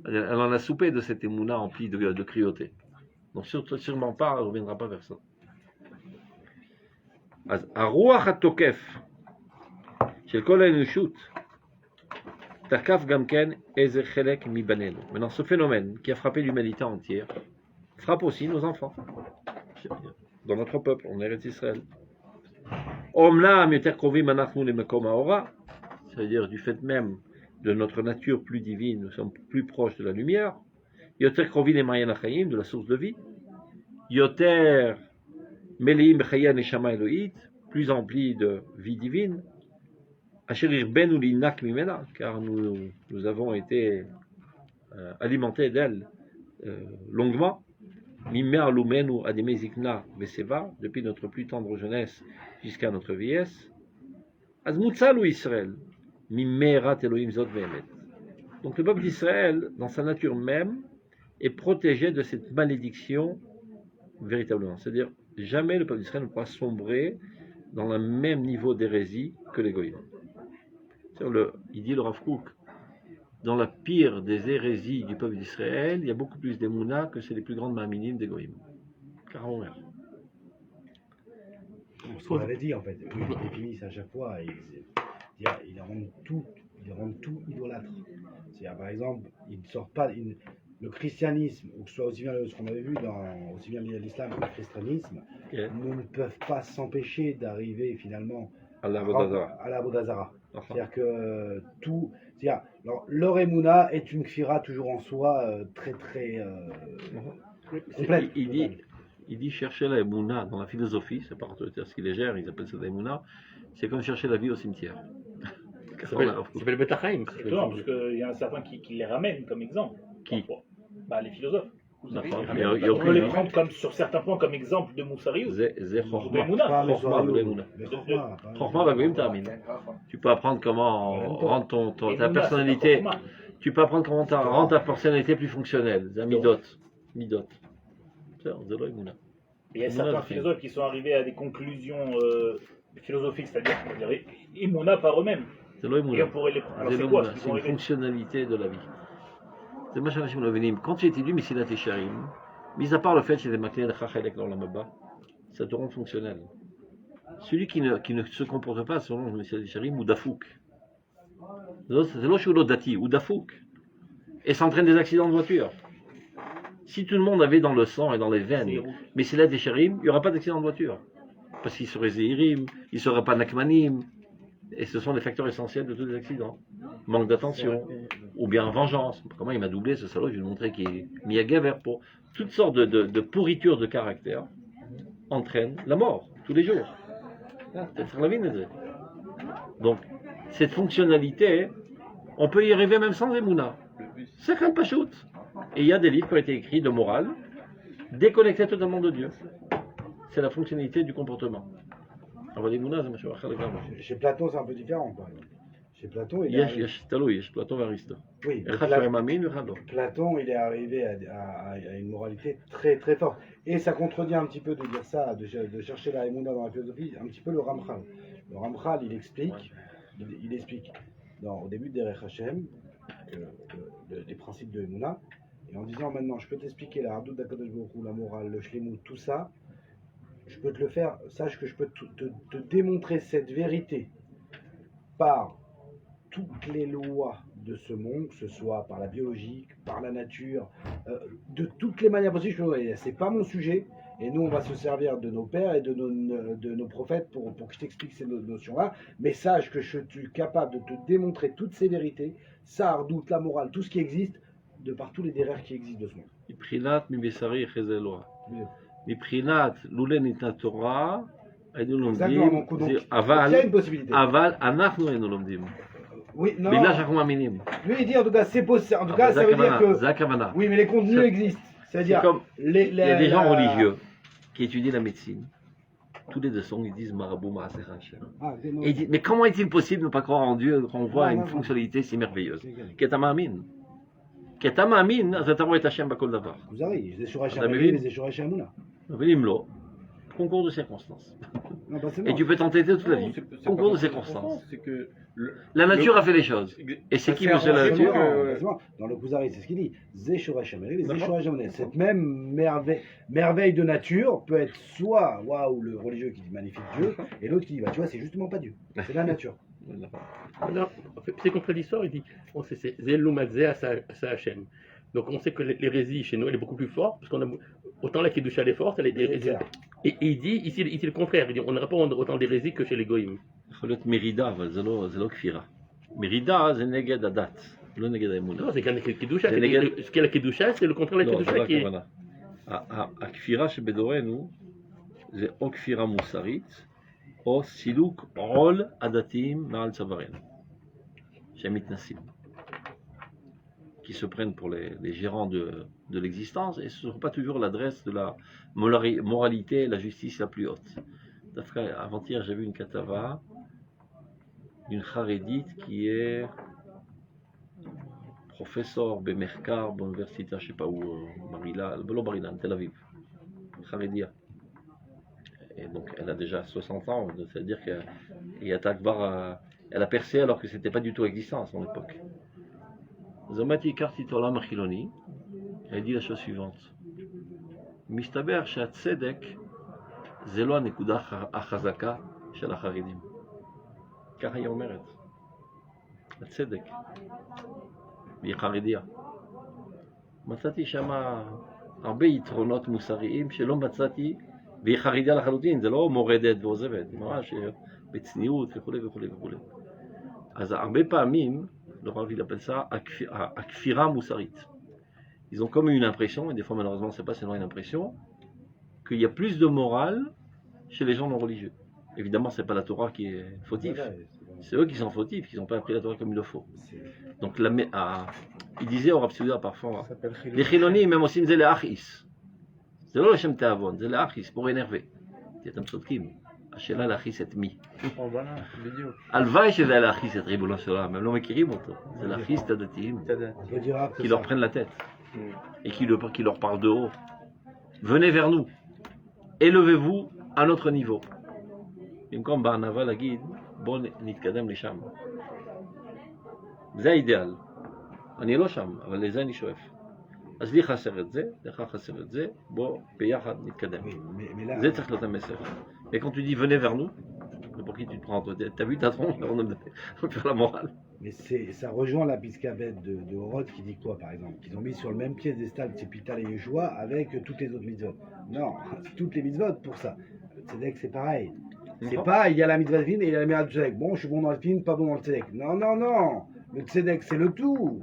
Elle en a soupé de cette émouna emplie de cruauté. Donc sûrement pas, elle ne reviendra pas vers ça. אז הרוח התוקף של כל האנושות תקף גם כן איזה חלק מבנינו. Maintenant, ce phénomène qui a frappé l'humanité entière frappe aussi nos enfants. Dans notre peuple, en Eretz Israël. אומנם יותר קרובים אנחנו למקום האורה, c'est-à-dire du fait même de notre nature plus divine, nous sommes plus proches de la lumière. יותר קרובים למעיין החיים, de la source de vie. יותר מלאים בחיי הנשמה האלוהית, plus emplis de vie divine. אשר הרבנו להינק ממנה, car nous avons été alimentés d'elle longuement. Mimmer lumenu adime zikna veseva, depuis notre plus tendre jeunesse jusqu'à notre vieillesse. Az mutsalu Israël, mimmerat Elohim zot ve'emet. Donc le peuple d'Israël, dans sa nature même, est protégé de cette malédiction véritablement. C'est-à-dire, jamais le peuple d'Israël ne pourra sombrer dans le même niveau d'hérésie que les goyim. Il dit le Rav Kook, dans la pire des hérésies du peuple d'Israël, il y a beaucoup plus d'émouna que c'est les plus grandes ma'aminim des goyim. Carrément même. On l'avait dit en fait, eux, ils définissent à chaque fois, ils rendent tout idolâtre. C'est-à-dire par exemple, ils ne sortent pas, le christianisme, ou que ce soit aussi bien ce qu'on avait vu aussi bien l'islam que le christianisme, Yeah. ne peuvent pas s'empêcher d'arriver finalement à la Vodazara. à la Vodazara. Enfin, C'est-à-dire que tout. C'est-à-dire, leur Emouna est une kfira toujours en soi très très complète. il dit chercher la Emouna dans la philosophie, c'est pas ce qu'il les gère, ils appellent ça la Emouna, c'est comme chercher la vie au cimetière. Ça s'appelle Betachaim. Exactement, parce qu'il y en a certains qui les ramènent comme exemple. Qui? Parfois. Bah, les philosophes. D'accord. On Il y a peut les aucune- prendre comme, sur certains points comme exemple de Moussarius. Zé Chorma. Emouna. Pas mais Chorma, Zoraïou, Emouna. mais Chorma, pas- Chorma va même terminer. Tu peux apprendre comment rendre ta personnalité. Emouna, Tu peux apprendre comment rendre ta personnalité plus fonctionnelle. C'est un midot. Midot. C'est Zélo Emouna. il y a certains philosophes qui sont arrivés à des conclusions philosophiques, c'est-à-dire Emouna par eux-mêmes. Zélo Et Emouna. on pourrait les. Alors Zélo c'est quoi Emouna, ce qu'ils c'est ont une arrivé? fonctionnalité de la vie. C'est ma chère Hachem Lovenim. Quand tu étudies Mesilat Yesharim, mis à part le fait que c'est des maknei de Chachalek dans la Maba, ça te rend fonctionnel. Celui qui ne se comporte pas selon Mesilat Yesharim ou Dafouk. C'est l'Oshulo Dati ou Dafouk. Et s'entraîne des accidents de voiture. Si tout le monde avait dans le sang et dans les veines Mesilat Yesharim, il n'y aura pas d'accident de voiture. Parce qu'ils seraient Zéhirim, ils ne seraient pas Nakmanim. Et ce sont les facteurs essentiels de tous les accidents. Manque d'attention, ou bien vengeance. Comment il m'a doublé ce salaud, je vais lui montrer qu'il est mis à Gaver pour toutes sortes de pourritures de caractère entraînent la mort tous les jours. Donc, cette fonctionnalité, on peut y arriver même sans Emouna. C'est quand même pas shoot. Et il y a des livres qui ont été écrits de morale, déconnectés totalement de Dieu. C'est la fonctionnalité du comportement. Alors, l'Emouna, c'est ma chère. Chez Platon, c'est un peu différent. Par exemple. Chez Platon, il est arrivé... Platon והאריסטו. Oui, אחד שהם מאמין ואחד לא. Platon, il est arrivé à une moralité très très forte. Et ça contredit un petit peu de dire ça, de chercher la Emouna dans la philosophie, un petit peu le Ramchal. Le Ramchal, il explique au début de Derech Hashem, les principes de Emouna, et en disant maintenant, je peux t'expliquer la Hardout d'Akadosh Baruch Hu, la morale, le Shlemut, tout ça, je peux te le faire, sache que je peux te démontrer cette vérité par toutes les lois de ce monde, que ce soit par la biologie, par la nature, de toutes les manières possibles. C'est pas mon sujet, et nous on va se servir de nos pères et de nos prophètes pour que je t'explique ces notions-là, mais sache que je suis capable de te démontrer toutes ces vérités, ça, Hardout, la morale, tout ce qui existe, de par tous les derrières qui existent de ce monde. מבחינת מבשרי חזה אלוה. מבחינת לולא ניתנה תורה, היינו לומדים, Donc, il y a une possibilité. אבל אנחנו היינו לומדים. Oui, non. בגלל שאנחנו מאמינים. Lui, il dit en tout cas, c'est possible. En tout cas, ça veut dire que. זה הכוונה. Oui, mais les contenus C'est- existent. C'est C'est-à-dire, comme, il y a des gens la- religieux qui étudient la médecine. Tous les leçons, ils disent Marabout Maaser Hashem. Ah, c'est non. Et ils disent, mais comment est-il possible de ne pas croire en Dieu quand on voit Ouais, une ouais, fonctionnalité si merveilleuse? C'est clair. Qu'est-ce que tu מאמין, אז אתה רואה את השם בכל דבר. Vous avez, les Shoresh On a Amélie, vu. les Shoresh Amouna. אבל אם לא, concours de circonstances. Non, bah, c'est Et non. tu peux t'entêter toute la Non, vie. c'est Concours pas de circonstances. C'est que La nature a fait les choses. Et c'est qui, monsieur la nature? Dans le Kuzari, c'est ce qu'il dit. Zé Shoresh Amélie, les Shoresh Amouna. Cette même merveille de nature peut être soit, waouh, le religieux qui dit magnifique Dieu, et l'autre qui dit, bah, tu vois, c'est justement pas Dieu. C'est la nature. Alors, c'est contradictoire, il dit, bon, c'est Zeloumadze à sa Hachem. Donc on sait que l'hérésie chez nous, elle est beaucoup plus forte, parce qu'on a autant la Kedusha elle est forte, elle est hérésie. Et il dit, ici le contraire, il dit, on n'aura pas autant d'hérésie que chez les Goïm. יכול להיות מרידה, אבל זה לא כפירה. מרידה זה נגד הדת, לא נגד האמונה. Non, c'est quand la Kedusha, C'est ce qu'est la Kedusha, c'est le contraire de la לא, זה Kedusha לא qui est... הכוונה. הכפירה שבדורנו זה או כפירה מוסרית, או סילוק עול הדתיים מעל צווארנו. שהם מתנסים. Qui se prennent pour les gérants de l'existence, et ce ne sont pas toujours l'adresse de la moralité et la justice la plus haute. Avant-hier, j'ai vu une katava d'une charédite qui est professeur Bemerkar, l'université, je ne sais pas où, Barilan, Tel Aviv, Charédia. Et donc, elle a déjà 60 ans, c'est-à-dire qu'elle a percé alors que ce n'était pas du tout existant à son époque. Zamati Kartit Olam Achiloni, elle dit la chose suivante. Mistaber שהצדק זה לא הנקודה החזקה של החרדים. ככה היא אומרת. הצדק. והיא חרדיה. מצאתי שם הרבה יתרונות מוסריים שלא מצאתי והיא חרידה לחלוטין, זה לא מורדת ועוזבת, ממש בצניעות וכו' וכו' וכו'. אז הרבה פעמים, le Rav il appelle ça הכפירה מוסרית. Ils ont comme une impression, et des fois malheureusement c'est pas seulement une impression, qu'il y a plus de morale chez les gens non religieux. Évidemment c'est pas la Torah qui est fautif, c'est eux qui sont fautifs, qui n'ont pas appris la Torah comme il le faut. Donc il disait au Rav Souda parfois, les Chilonim même aussi c'est les achis. זה לא לשם תאבון, זה לאחיס, pour énerver. כי אתם צודקים, השאלה להכיס את מי. הלוואי שזה להכיס את ריבונו של עולם, הם לא מכירים אותו. זה להכיס את הדתיים, qui leur prennent la tête, et qui leur parlent de haut. Venez vers nous, élevez-vous à notre niveau. במקום בענווה להגיד, בואו נתקדם לשם. זה האידאל. אני לא שם, אבל לזה אני שואף. אז לי חסר את זה, לך חסר את זה, בוא ביחד נתקדם. זה צריך להיות המסר. Et quand tu dis venez vers nous, pour qui tu te prends? T'as vu ta tronche? On va faire la morale. Mais ça rejoint la Piskabet de Horod qui dit quoi par exemple? Qu'ils ont mis sur le même piédestal Tzipital et Yeshua avec toutes les autres mitzvot. Non, toutes les mitzvot pour ça. Tzedek c'est pareil. C'est pas il y a la mitzvah de Vin et il y a la mitzvah de Tzedek. Bon, je suis bon dans le Vin, pas bon dans le Tzedek. Non, non, non. Le tzedek, c'est le tout.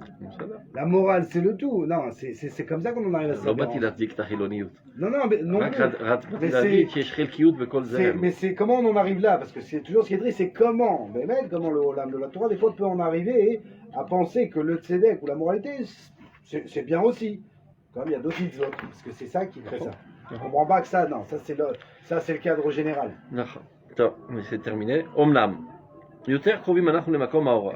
La morale, c'est le tout. Non, c'est comme ça qu'on en arrive à ça. לא באתי להצדיק את החילוניות. Non, non, mais non. רציתי להגיד שיש חלקיות בכל זה. Mais c'est comment on en arrive là? Parce que c'est toujours ce qui est triste, c'est comment. Mais même comment le Olam de la Torah, des fois, peut en arriver à penser que le tzedek ou la moralité, c'est bien aussi. Comme il y a d'autres mitzvot. Parce que c'est ça qui crée ça. On ne comprend pas que ça, non. Ça, c'est le cadre général. נכון. טוב, c'est terminé. אומנם, יותר קרובים אנחנו למקום האורה.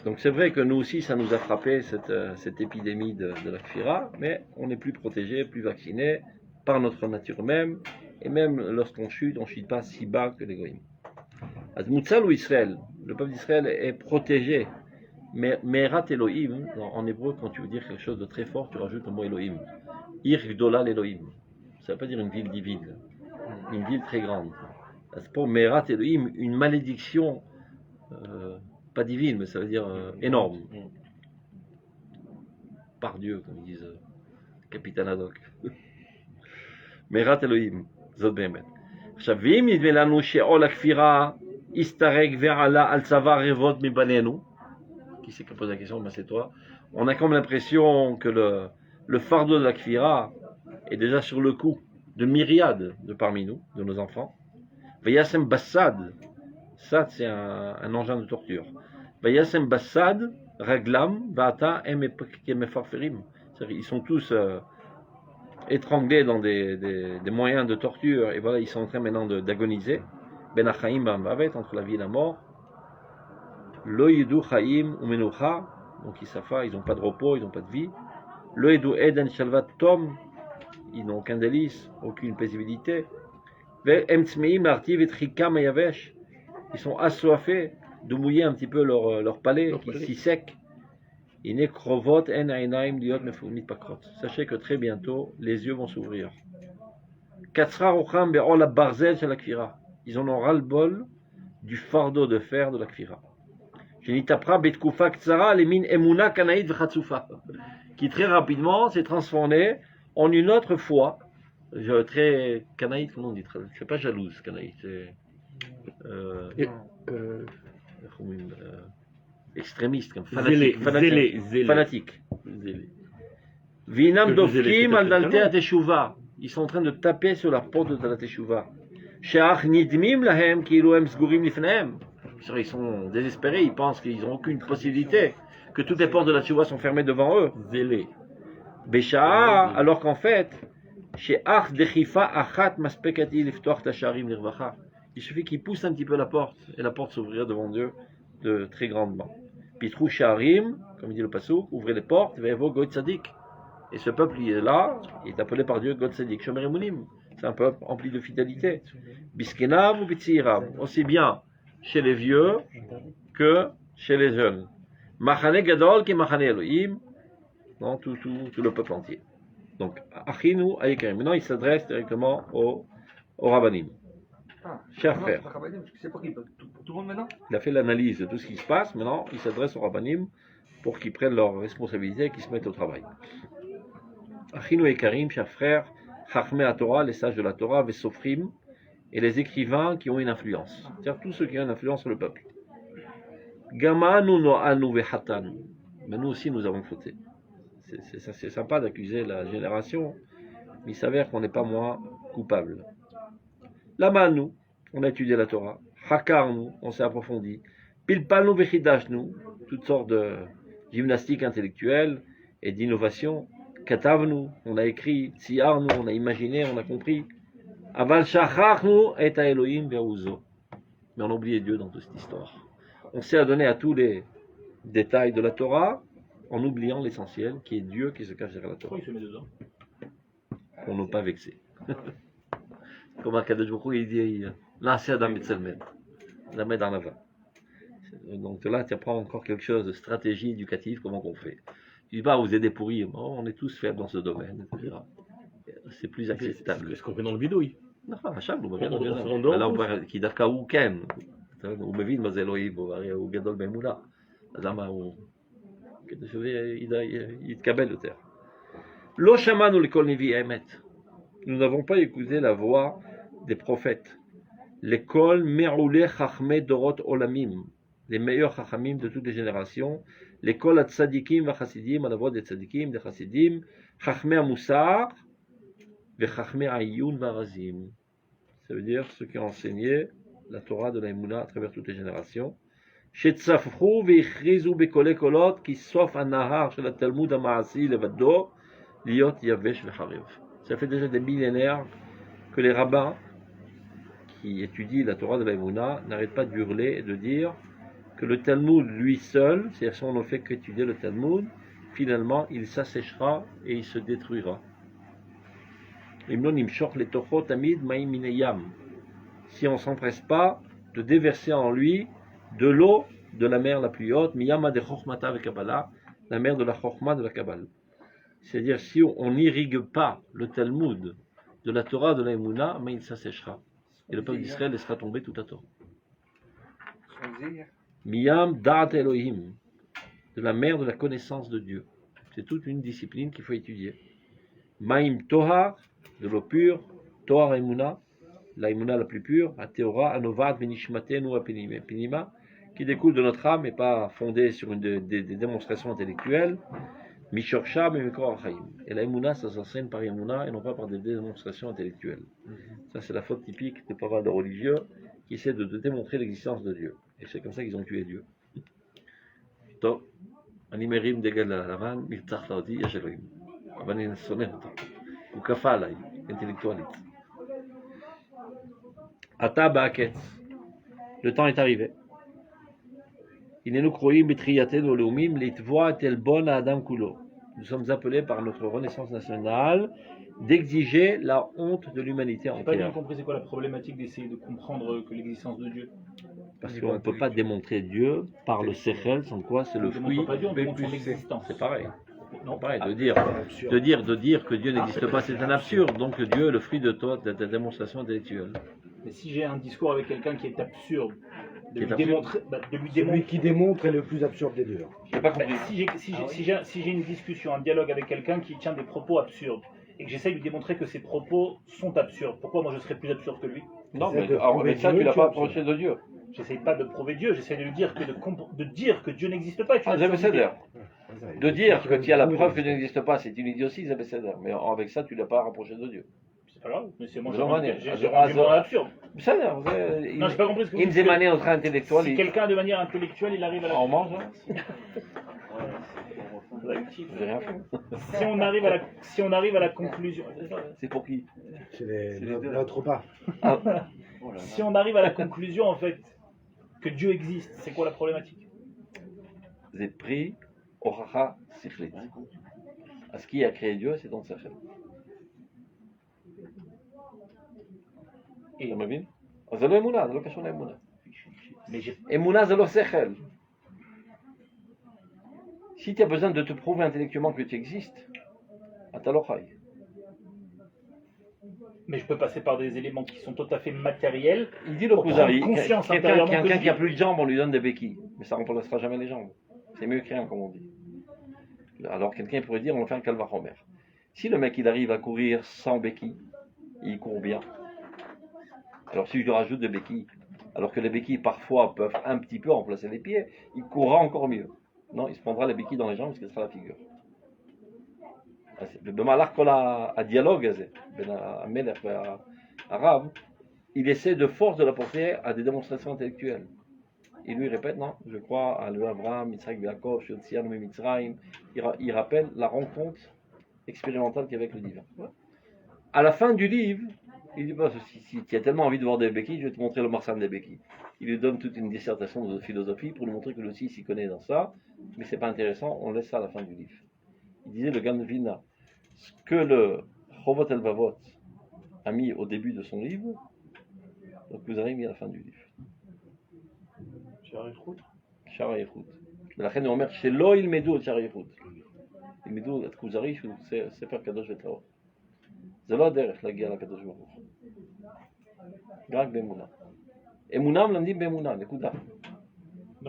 Donc c'est vrai que nous aussi, ça nous a frappé cette épidémie de la kfira, mais on est plus protégé, plus vacciné par notre nature même, et même lorsqu'on chute, on ne chute pas si bas que les goïms. Moutzal ou Israël, le peuple d'Israël est protégé, mais Merat Elohim, en hébreu, quand tu veux dire quelque chose de très fort, tu rajoutes le mot Elohim. Ir Gdola l'Elohim, ça ne veut pas dire une ville divine, une ville très grande. C'est pour Merat Elohim, une malédiction pas divine, mais ça veut dire énorme. Par Dieu, comme ils disent Capitaine Haddock. Merat Elohim, זאת באמת. עכשיו, ואם נדמה לנו שעול הכפירה הסתרק ועלה על צוואר רבבות מבנינו, qui c'est qui pose la question? Ben c'est toi. On a comme l'impression que le fardeau de la kfira est déjà sur le cou de myriades de parmi nous, de nos enfants. Vayasem Bassad, ça c'est un engin de torture. Vayasem Bassad, Raglam, Vata, Emefarferim. Ils sont tous étranglés dans des moyens de torture, et voilà, ils sont en train maintenant d'agoniser. Ben Achaim Bambavet, entre la vie et la mort. Lo Yidu Chaim Umenucha, donc ils savent pas, ils n'ont pas de repos, ils n'ont pas de vie. Lo Yidu Eden Shalvat Tom, ils n'ont aucun délice, aucune paisibilité. Ve'em Tzmeim Artiv et Trikam Yavesh, ils sont assoiffés de mouiller un petit peu leur palais, qui est si sec. Sachez que très bientôt, les yeux vont s'ouvrir. Ils en ont ras-le-bol du fardeau de fer de la kfira. Qui très rapidement s'est transformé en une autre foi. Très canaïde, comment on dit? C'est pas jalouse, canaïde, c'est extrémiste, comme fanatique. Vinam dofkim al daltea teshuva. Ils sont en train de taper sur la porte de la teshuva. Sheach nidmim lahem kilu hem sgurim lifnehem. Ils sont désespérés, ils pensent qu'ils n'ont aucune possibilité, que toutes les portes de la teshuva sont fermées devant eux. Zélé. Besha'a, alors qu'en fait, sheach dechifa achat maspekati liftoach tasharim nirvacha. Il suffit qu'ils poussent un petit peu la porte, et la porte s'ouvrira devant Dieu de très grandement. Pitrou Sharim, comme dit le Passouk, ouvrez les portes, Vevo God Tzadik. Et ce peuple, il est là, il est appelé par Dieu God Tzadik. Shomer Emunim, c'est un peuple empli de fidélité. Biskenav ou Bitzirav, aussi bien chez les vieux que chez les jeunes. Machane Gadol qui Machane Elohim, non, tout le peuple entier. Donc, Achinu Ayekarim. Maintenant, il s'adresse directement au Rabbanim. Cher frère, c'est pour qui? Pour tout le monde maintenant? il a fait l'analyse de tout ce qui se passe. Maintenant, il s'adresse au Rabbanim pour qu'ils prennent leurs responsabilités et qu'ils se mettent au travail. Achinu et Karim, chers frères, Chachmei à Torah, les sages de la Torah, Vesofrim, et les écrivains qui ont une influence. C'est-à-dire tous ceux qui ont une influence sur le peuple. Gamanu no'anu vehatan. Mais nous aussi, nous avons fauté. C'est sympa d'accuser la génération, mais il s'avère qu'on n'est pas moins coupable. Lamanu, on a étudié la Torah. Hakarnu, on s'est approfondi. Pilpalnu vechidashnu, toutes sortes de gymnastiques intellectuelles et d'innovation. Katavnu, on a écrit. Tsiarnu, on a imaginé, on a compris. Aval shachachnu et Elohim ve'uzo. Mais on a oublié Dieu dans toute cette histoire. On s'est adonné à tous les détails de la Torah en oubliant l'essentiel qui est Dieu qui se cache derrière la Torah. Pourquoi il se met dedans? Pour ne pas vexer. Comme Akadosh Baruch Hu, il dit Na'aseh Adam B'Tselem, la met dans la main. Donc là, tu apprends encore quelque chose de stratégie éducative, comment qu'on fait. Tu dis pas, vous êtes des pourris, on est tous faibles dans ce domaine, etc. C'est plus acceptable. C'est ce qu'on fait dans le bidouille. נכון, עכשיו הוא מבין, הוא עושה כי דווקא הוא כן, הוא מבין מה זה אלוהים, הרי הוא גדול באמונה, אז למה הוא, כדי שזה יתקבל יותר. לא שמענו לכל נביא אמת, nous n'avons pas écouté la voix des prophètes, l'école מעולי חכמי דורות עולמים, les meilleurs chachamim de toutes les générations, l'école הצדיקים והחסידים, à la voix des tzadikim, des chassidim, חכמי המוסר, vechachmei ayun varazim. Ça veut dire ceux qui ont enseigné la Torah de la Emouna à travers toutes les générations. Shetzafru veichrizu bekole kolot ki sof anahar shel Talmud ha'maasi levado liot yavesh vecharev. Ça fait déjà des millénaires que les rabbins qui étudient la Torah de la Emouna n'arrêtent pas d'hurler et de dire que le Talmud lui seul, c'est-à-dire si on ne fait qu'étudier le Talmud, finalement il s'asséchera et il se détruira. Si on ne s'empresse pas de déverser en lui de l'eau de la mer la plus haute, miyama de chokhmata vekabbalah, la mer de la chokhma de la Kabbale. C'est-à-dire si on n'irrigue pas le Talmud de la Torah de la Emouna, mais il s'asséchera. Et le peuple d'Israël laissera tomber tout à tort. Miyam da'at Elohim, de la mer de la connaissance de Dieu. C'est toute une discipline qu'il faut étudier. Maïm Tohar, de l'eau pure, Tohar Emouna, la Emouna la plus pure, Ateora, Anovat, Benishmatenu, Penima, qui découle de notre âme et pas fondée sur des démonstrations intellectuelles, Mishorsham et Mekor Achaim. Et la Emouna, ça s'enseigne par Emouna et non pas par des démonstrations intellectuelles. Ça, c'est la faute typique des pas mal de religieux qui essaient de démontrer l'existence de Dieu. Et c'est comme ça qu'ils ont tué Dieu. Donc, אני מרים דגל לבן, נרצח לאודי, יש אלוהים. אבל אני שונא אותו. הוא כפה עליי, אינטלקטואלית. אתה בהקץ. Le temps est arrivé. הננו קרואים בתחייתנו הלאומים לתבוע את עלבון האדם כולו. Nous sommes appelés par notre renaissance nationale d'exiger la honte de l'humanité J'ai pas bien entière. compris c'est quoi la problématique d'essayer de comprendre que l'existence de Dieu. Parce qu'on ne peut pas démontrer Dieu par le sechel, sans quoi c'est le On ne fruit. démontre pas Dieu, on démontre son existence. C'est pareil. Non, Pareil, de absurde. dire que Dieu n'existe pas, c'est un absurde. Donc Dieu est le fruit de ta démonstration intellectuelle. Mais si j'ai un discours avec quelqu'un qui est absurde, de Qui est lui absurde. démontrer, de lui Celui démontrer. qui démontre est le plus absurde des deux. J'ai pas Bah, si j'ai une discussion, un dialogue avec quelqu'un qui tient des propos absurdes et que j'essaye de lui démontrer que ses propos sont absurdes, pourquoi moi je serais plus absurde que lui? Non, mais alors, avec ça, tu l'as pas approché de Dieu. J'essaye pas de prouver Dieu, j'essaie de lui dire de dire que Dieu n'existe pas. est une Ah, absurdité. Zébécéder. De dire que tu as la preuve que Dieu n'existe pas, c'est une idiotie, Zébécéder. Mais avec ça, tu l'as pas rapproché de Dieu. C'est pas grave, mais c'est moi Mais j'ai non, rendu mais- j'ai rendu mon absurde. Zébécéder. Non, j'ai pas compris ce que vous Il dites. demandait notre Si intellectuel. quelqu'un de manière intellectuelle il arrive à la On mange, hein? si J'ai rien fait. on arrive à la conclusion, C'est pour qui? C'est notre repas. si on arrive à la conclusion en fait que Dieu existe, c'est quoi la problématique? J'ai pris Oracha Sichlit. À ce qui a créé Dieu, c'est dans Sechel. Et- אתה מבין? אז זה לא אמונה, זה לא קשור לאמונה. Mais j'ai אמונה זה לא שכל. Si tu as besoin de te prouver intellectuellement que tu existes, אתה לא חי. mais je peux passer par des éléments qui sont tout à fait matériels. Il dit le Pour Kuzari, prendre conscience quelqu'un intérieurement que qui a je plus de jambes, on lui donne des béquilles. Mais ça ne remplacera jamais les jambes. C'est mieux que rien, comme on dit. Alors quelqu'un pourrait dire, on va faire un calvachomer. Si le mec il arrive à courir sans béquilles, il court bien. Alors si je lui rajoute des béquilles, alors que les béquilles parfois peuvent un petit peu remplacer les pieds, il courra encore mieux. Non, il se prendra les béquilles dans les jambes parce que ce sera la figure. במהלך כל הדיאלוג הזה בין המלך והרב, il essaie de force de l'apporter à des démonstrations intellectuelles. Il lui répète, non, je crois à l'Abraham, Yitzhak, Yaakov, Shotzianu, Mitzrayim. Il rappelle la rencontre expérimentale qu'il y a avec le divin. À la fin du livre, il dit, bah, si tu as tellement envie de voir des béquilles, je vais te montrer le Marsan des béquilles. Il lui donne toute une dissertation de philosophie pour lui montrer que lui aussi s'y connaît dans ça, mais c'est pas intéressant, on laisse ça à la fin du livre. Il disait, le Gan Vina, ce que le Chovot El-Vavot a mis au début de son livre, donc vous avez mis à la fin du livre. שער הייחוד. ולכן הוא אומר שלא ילמדו את שער הייחוד. ילמדו את כוזרי שהוא ספר קדוש וטהור. זה לא הדרך להגיע לקדוש ברוך הוא. רק באמונה. אמונה מלמדים באמונה, נקודה.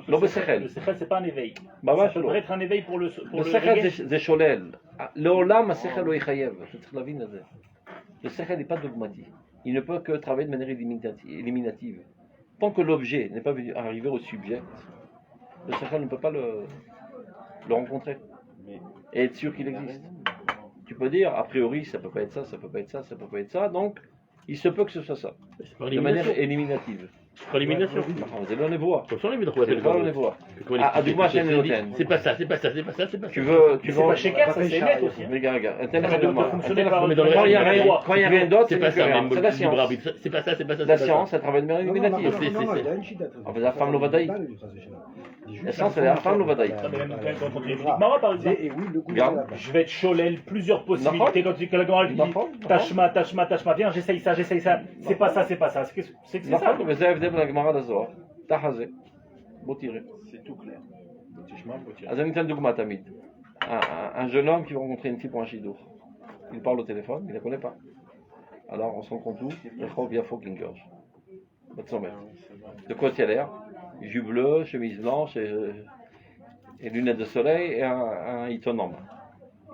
לא בשכל. Le sechel, c'est pas un éveil. ממש Ça לא. peut être un éveil pour le בשכל זה שולל. לעולם השכל לא יחייב. אתה צריך להבין את זה. Le sechel n'est pas dogmatique. Il ne peut que travailler de manière éliminative. Tant que l'objet n'est pas arrivé au subject, le sechel ne peut pas le rencontrer et être sûr qu'il existe. Tu peux dire, a priori, ça peut pas être ça, ça peut pas être ça, ça peut pas être ça, donc il se peut que ce soit ça, C'est par de manière élimination. éliminative. Par élimination. זה לא נבואה. C'est pas le נבואה. הדוגמה שאני נותן. C'est pas ça, c'est pas ça, c'est pas ça, c'est pas ça. Tu veux... C'est pas shaker, ça c'est net aussi. Regarde, un tel Ça doit argument. fonctionner par Mais dans le Quand il n'y a reste, rien, quand il y a rien d'autre, c'est c'est pas ça, rien. même C'est la le libre science. arbitre. C'est pas ça, c'est pas ça. La science, elle travaille de manière éliminative. il a une chita. אבל זה אף פעם לא ודאי. La science, elle est אף פעם לא ודאית. Non, mais même quand tu étudies Mara par exemple. Et oui, le coup Regarde. Je vais être cholel, plusieurs possibilités. Quand tu dis tashma, viens, j'essaye ça. C'est pas ça. C'est que c'est ça. נכון, וזה ההבדל בין הגמרא לזוהר. תחת זה. בוא תראה. C'est tout clair. אז אני אתן דוגמה תמיד. Un jeune homme qui va rencontrer une fille pour un chidour. Il parle au téléphone, il ne la connaît pas. Alors on se rencontre où? Rehov Yafo Kingerge. De quoi tu as l'air? Jus bleu, chemise blanche et lunettes de soleil et un hiton en main.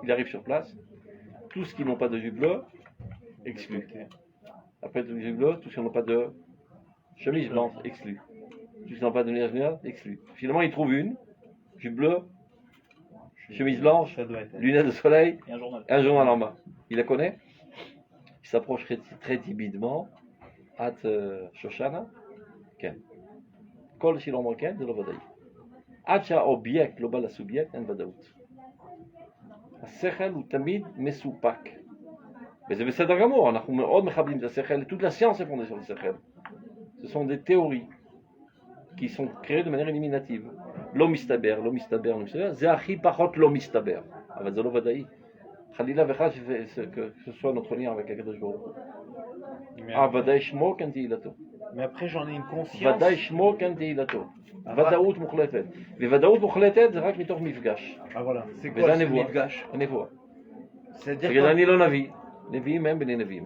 Il arrive sur place. Tous ceux qui n'ont pas de jus bleu, exclus. Après le jus bleu, tous ceux qui n'ont pas de chemise blanche, exclus. Tous ceux qui n'ont pas de lunettes blanches, exclus. Finalement, il trouve une, jus bleu, chemise blanche, lunettes de soleil et un journal en main. Il la connaît. Il s'approche très timidement. At Shoshana, Ken. Kol Shilom Ken, de l'Ovadaï. At שהאובייקט לא בא לסובייקט, אין ודאות. השכל הוא תמיד מסופק. וזה בסדר גמור, אנחנו מאוד מכבדים את השכל, toute la science est fondée sur le שכל. Ce sont des théories qui sont créées de manière éliminative. לא מסתבר, זה הכי פחות לא מסתבר. אבל זה לא ודאי. חלילה וחס que ce soit notre lien avec הקדוש ברוך הוא. ודאי שמו כן תהילתו. Mais après, j'en ai une conscience. ודאי שמו כן תהילתו. ודאות מוחלטת. וודאות מוחלטת זה רק מתוך מפגש. Ah voilà. C'est וזה quoi ce הנבואה. mifgash? הנבואה. C'est-à-dire בגלל אני לא נביא. נביאים הם בני נביאים.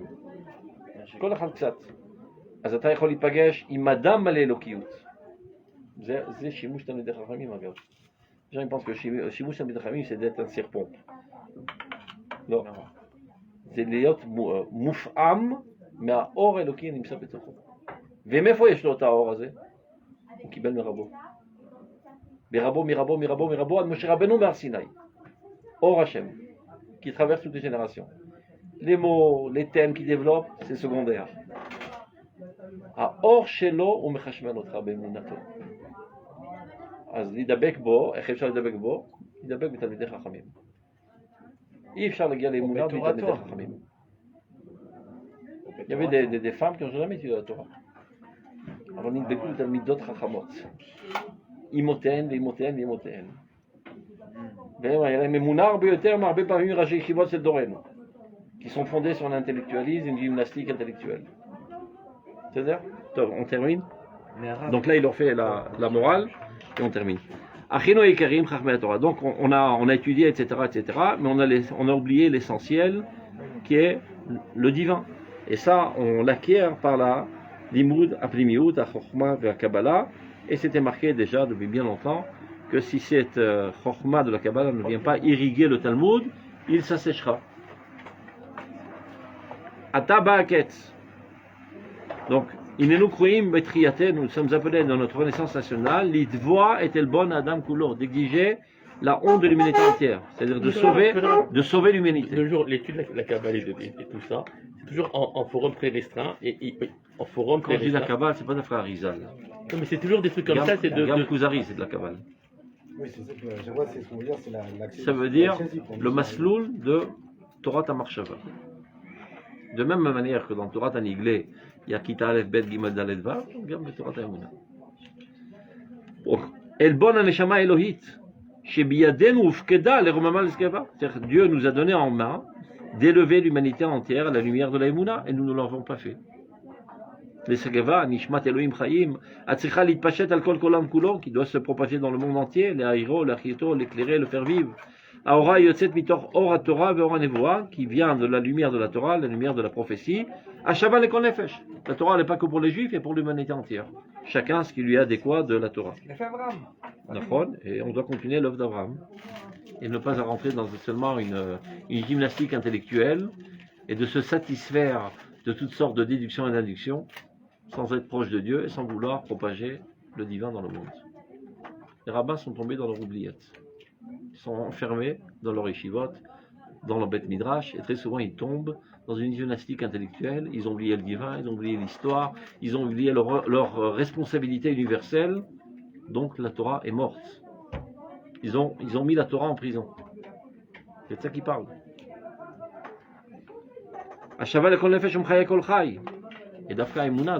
כל אחד קצת. אז אתה יכול להיפגש עם אדם מלא אלוקיות. זה שימוש תלמידי חכמים אגב. Les gens pensent que שימוש תלמידי חכמים c'est d'être un serpent. לא. זה להיות מופעם מהאור האלוקי הנמצא בתוכו. ומאיפה יש לו את האור הזה? הוא קיבל מרבו. מרבו, עד משה רבנו מהר סיני. אור השם, qui traverse toutes les générations. Les mots, les thèmes qu'il développe, c'est secondaire. האור שלו הוא מחשמל אותך באמונתו. אז להידבק בו, איך אפשר להידבק בו? להידבק בתלמידי חכמים. אי אפשר להגיע לאמונה בלי תלמידי חכמים. Il y avait des femmes qui n'ont jamais étudié la Torah. אבל נדבקו לתלמידות חכמות. אימותיהן ואימותיהן. והיה להם אמונה הרבה יותר מהרבה פעמים ראשי ישיבות של דורנו. qui sont fondés sur l'intellectualisme, une gymnastique intellectuelle. C'est-à-dire? On termine. Donc là, il leur fait la morale et on termine. Achino Ikarim Chachmei Torah. Donc on a étudié, etc., mais on a oublié l'essentiel qui est le divin. Et ça, on l'acquiert par la Limoud, Aplimiout, Chochma et Kabbalah. Et c'était marqué déjà depuis bien longtemps que si cette Chochma de la Kabbalah ne vient pas irriguer le Talmud, il s'asséchera. Ata ba'aketz. Donc, nous sommes appelés dans notre renaissance nationale, l'idvoa est el bon Adam Kulo, d'exiger la honte de l'humanité entière, c'est-à-dire de sauver l'humanité. Toujours l'étude de la Kabbale et tout ça, c'est toujours en forum très restreint. Et en forum Quand je dis la Kabbale, c'est pas de frère Rizal. Non, mais c'est toujours des trucs comme ça. C'est Gam Kuzari, c'est de la Kabbale. Oui, c'est ça que je vois, c'est ce qu'on veut dire, c'est l'accès. Ça veut dire le masloul de Torah Tamarshava. De même manière que dans Torah Taniglé, il y a Kita Aleph Bet Gimel Dalet Vav, regarde le Torah Taemuna. El bon aneshama Elohit, shebiyadenu ufkeda leromama l'eskeva. C'est-à-dire Dieu nous a donné en main d'élever l'humanité entière à la lumière de la Emouna, et nous ne l'avons pas fait. L'eskeva, nishmat Elohim chayim, atzricha litpashet al kol kolam kulon, qui doit se propager dans le monde entier, l'ahiro, l'achieto, l'éclairer, le faire vivre. Aora yotzet mitor ora Torah ve'ora nevoa, qui vient de la lumière de la Torah, la lumière de la prophétie. Ashava lekol nefesh. La Torah n'est pas que pour les Juifs, et pour l'humanité entière. Chacun ce qui lui est adéquat de la Torah. Et on doit continuer l'œuvre d'Abraham. Et ne pas rentrer dans seulement une gymnastique intellectuelle, et de se satisfaire de toutes sortes de déductions et d'inductions, sans être proche de Dieu, et sans vouloir propager le divin dans le monde. Les rabbins sont tombés dans leur oubliette. Ils sont enfermés dans leur yeshivot, dans leur beth midrash, et très souvent ils tombent dans une gymnastique intellectuelle. Ils ont oublié le divin, ils ont oublié l'histoire, ils ont oublié leur responsabilité universelle. Donc la Torah est morte. Ils ont mis la Torah en prison. C'est de ça qu'ils parlent. Et Dafka Emouna,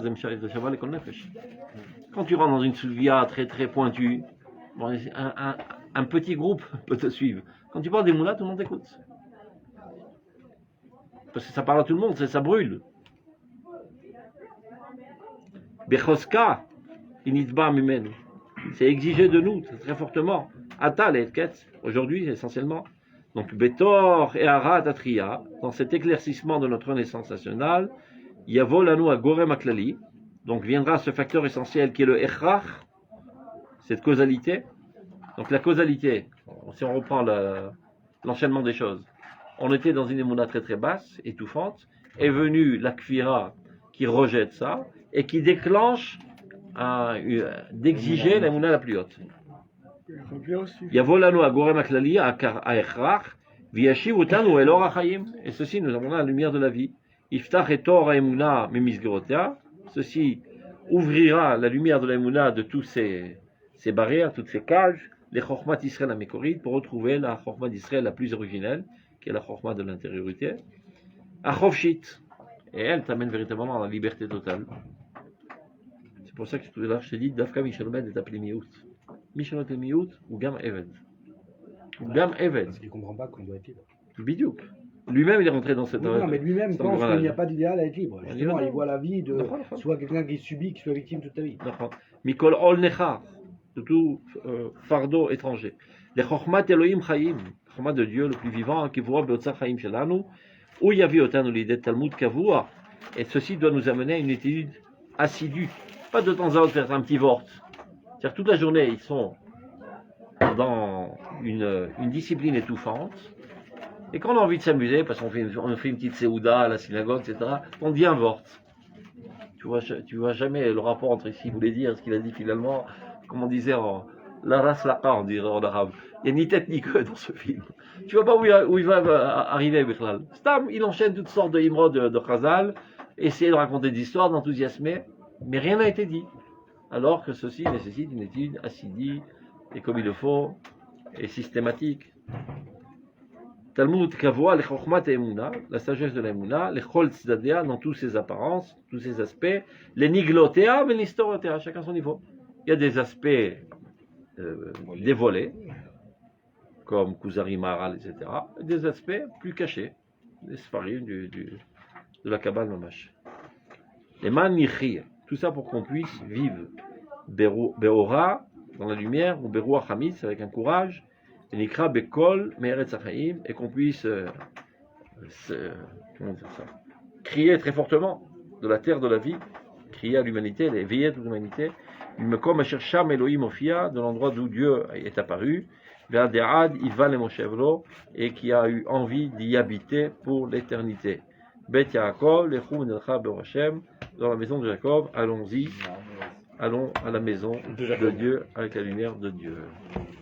quand tu rentres dans une souvia très très pointue, bon, un petit groupe peut te suivre. Quand tu parles des Moula, tout le monde t'écoute. Parce que ça parle à tout le monde, ça brûle. Bechoska, initba mimenu. C'est exigé de nous, très fortement. Atal et Ketz, aujourd'hui essentiellement. Donc Betor et Arat Atria, dans cet éclaircissement de notre renaissance nationale, Yavo lanu à Gorem Aklali, donc viendra ce facteur essentiel qui est le Echrach, cette causalité. Donc la causalité, si on reprend l'enchaînement des choses, on était dans une émouna très très basse, étouffante, est venue la Kfira qui rejette ça et qui déclenche d'exiger l'émouna la plus haute. Yavolanu agorem aklali a'echrach v'yashiv otanu el or ha'chaim. Et ceci, nous avons la lumière de la vie. Iftach et or ha'emuna mimisgerotea. Ceci ouvrira la lumière de l'émouna de tous ces barrières, toutes ces cages. Les Chokhmat Israël Amekorid, pour retrouver la Chokhmat d'Israël la plus originelle, qui est la Chokhmat de l'intériorité. Achovshit. Et elle t'amène véritablement à la liberté totale. C'est pour ça que tout à l'heure je te dis, Dafka Michelmed est appelé Miout. Michelmed est Miout ou Gam Eved. Ou Gam Eved. Parce qu'il ne comprend pas qu'on doit être libre. Bidiouk. Lui-même il est rentré dans cette. Non, mais lui-même pense qu'il n'y a pas d'idéal à être libre. Justement, il voit la vie de soit quelqu'un qui subit, qui soit victime toute sa vie. Mikol Ol Nechar. De tout fardeau étranger. Les Chokhmat Elohim Chaim, Chokhmat de Dieu le plus vivant, qui voit Beotzar Chaim Shelanu, où Yavi Otanu Lidet Talmud Kavua, et ceci doit nous amener à une étude assidue, pas de temps à autre faire un petit vort. C'est-à-dire toute la journée, ils sont dans une discipline étouffante, et quand on a envie de s'amuser, parce qu'on fait une petite séouda à la synagogue, etc., on devient vort. Tu vois jamais le rapport entre ce qu'il voulait dire et ce qu'il a dit finalement. Comme on disait la race laqa, on dirait en arabe. Il n'y a ni tête ni queue dans ce film. Tu vois pas où il va arriver, Bichlal. Stam, il enchaîne toutes sortes de himrod de Chazal, essayer de raconter des histoires, d'enthousiasmer, mais rien n'a été dit. Alors que ceci nécessite une étude assidue, et comme il le faut, et systématique. Talmud Kavua, les Chokhmat et Emouna, la sagesse de l'Emouna, les Chol Tzadea dans tous ses apparences, tous ses aspects, les Niglotea, mais l'Historotea, chacun son niveau. Il y a des aspects dévoilés, comme Kuzari Maharal, etc., et des aspects plus cachés, des Sfarim de la Kabbale Mamash. Les Manichir, tout ça pour qu'on puisse vivre Beora, dans la lumière, ou Beroua Hamis, avec un courage, et Nikra Bekol, Me'eretz HaChaim, et qu'on puisse crier très fortement de la terre de la vie, crier à l'humanité, éveiller à toute l'humanité, de l'endroit d'où Dieu est apparu, et qui a eu envie d'y habiter pour l'éternité. Bet Yaakov, Lechu Menelcha Be'Hashem, dans la maison de Jacob, allons-y, allons à la maison de Dieu avec la lumière de Dieu.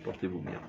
Portez-vous bien.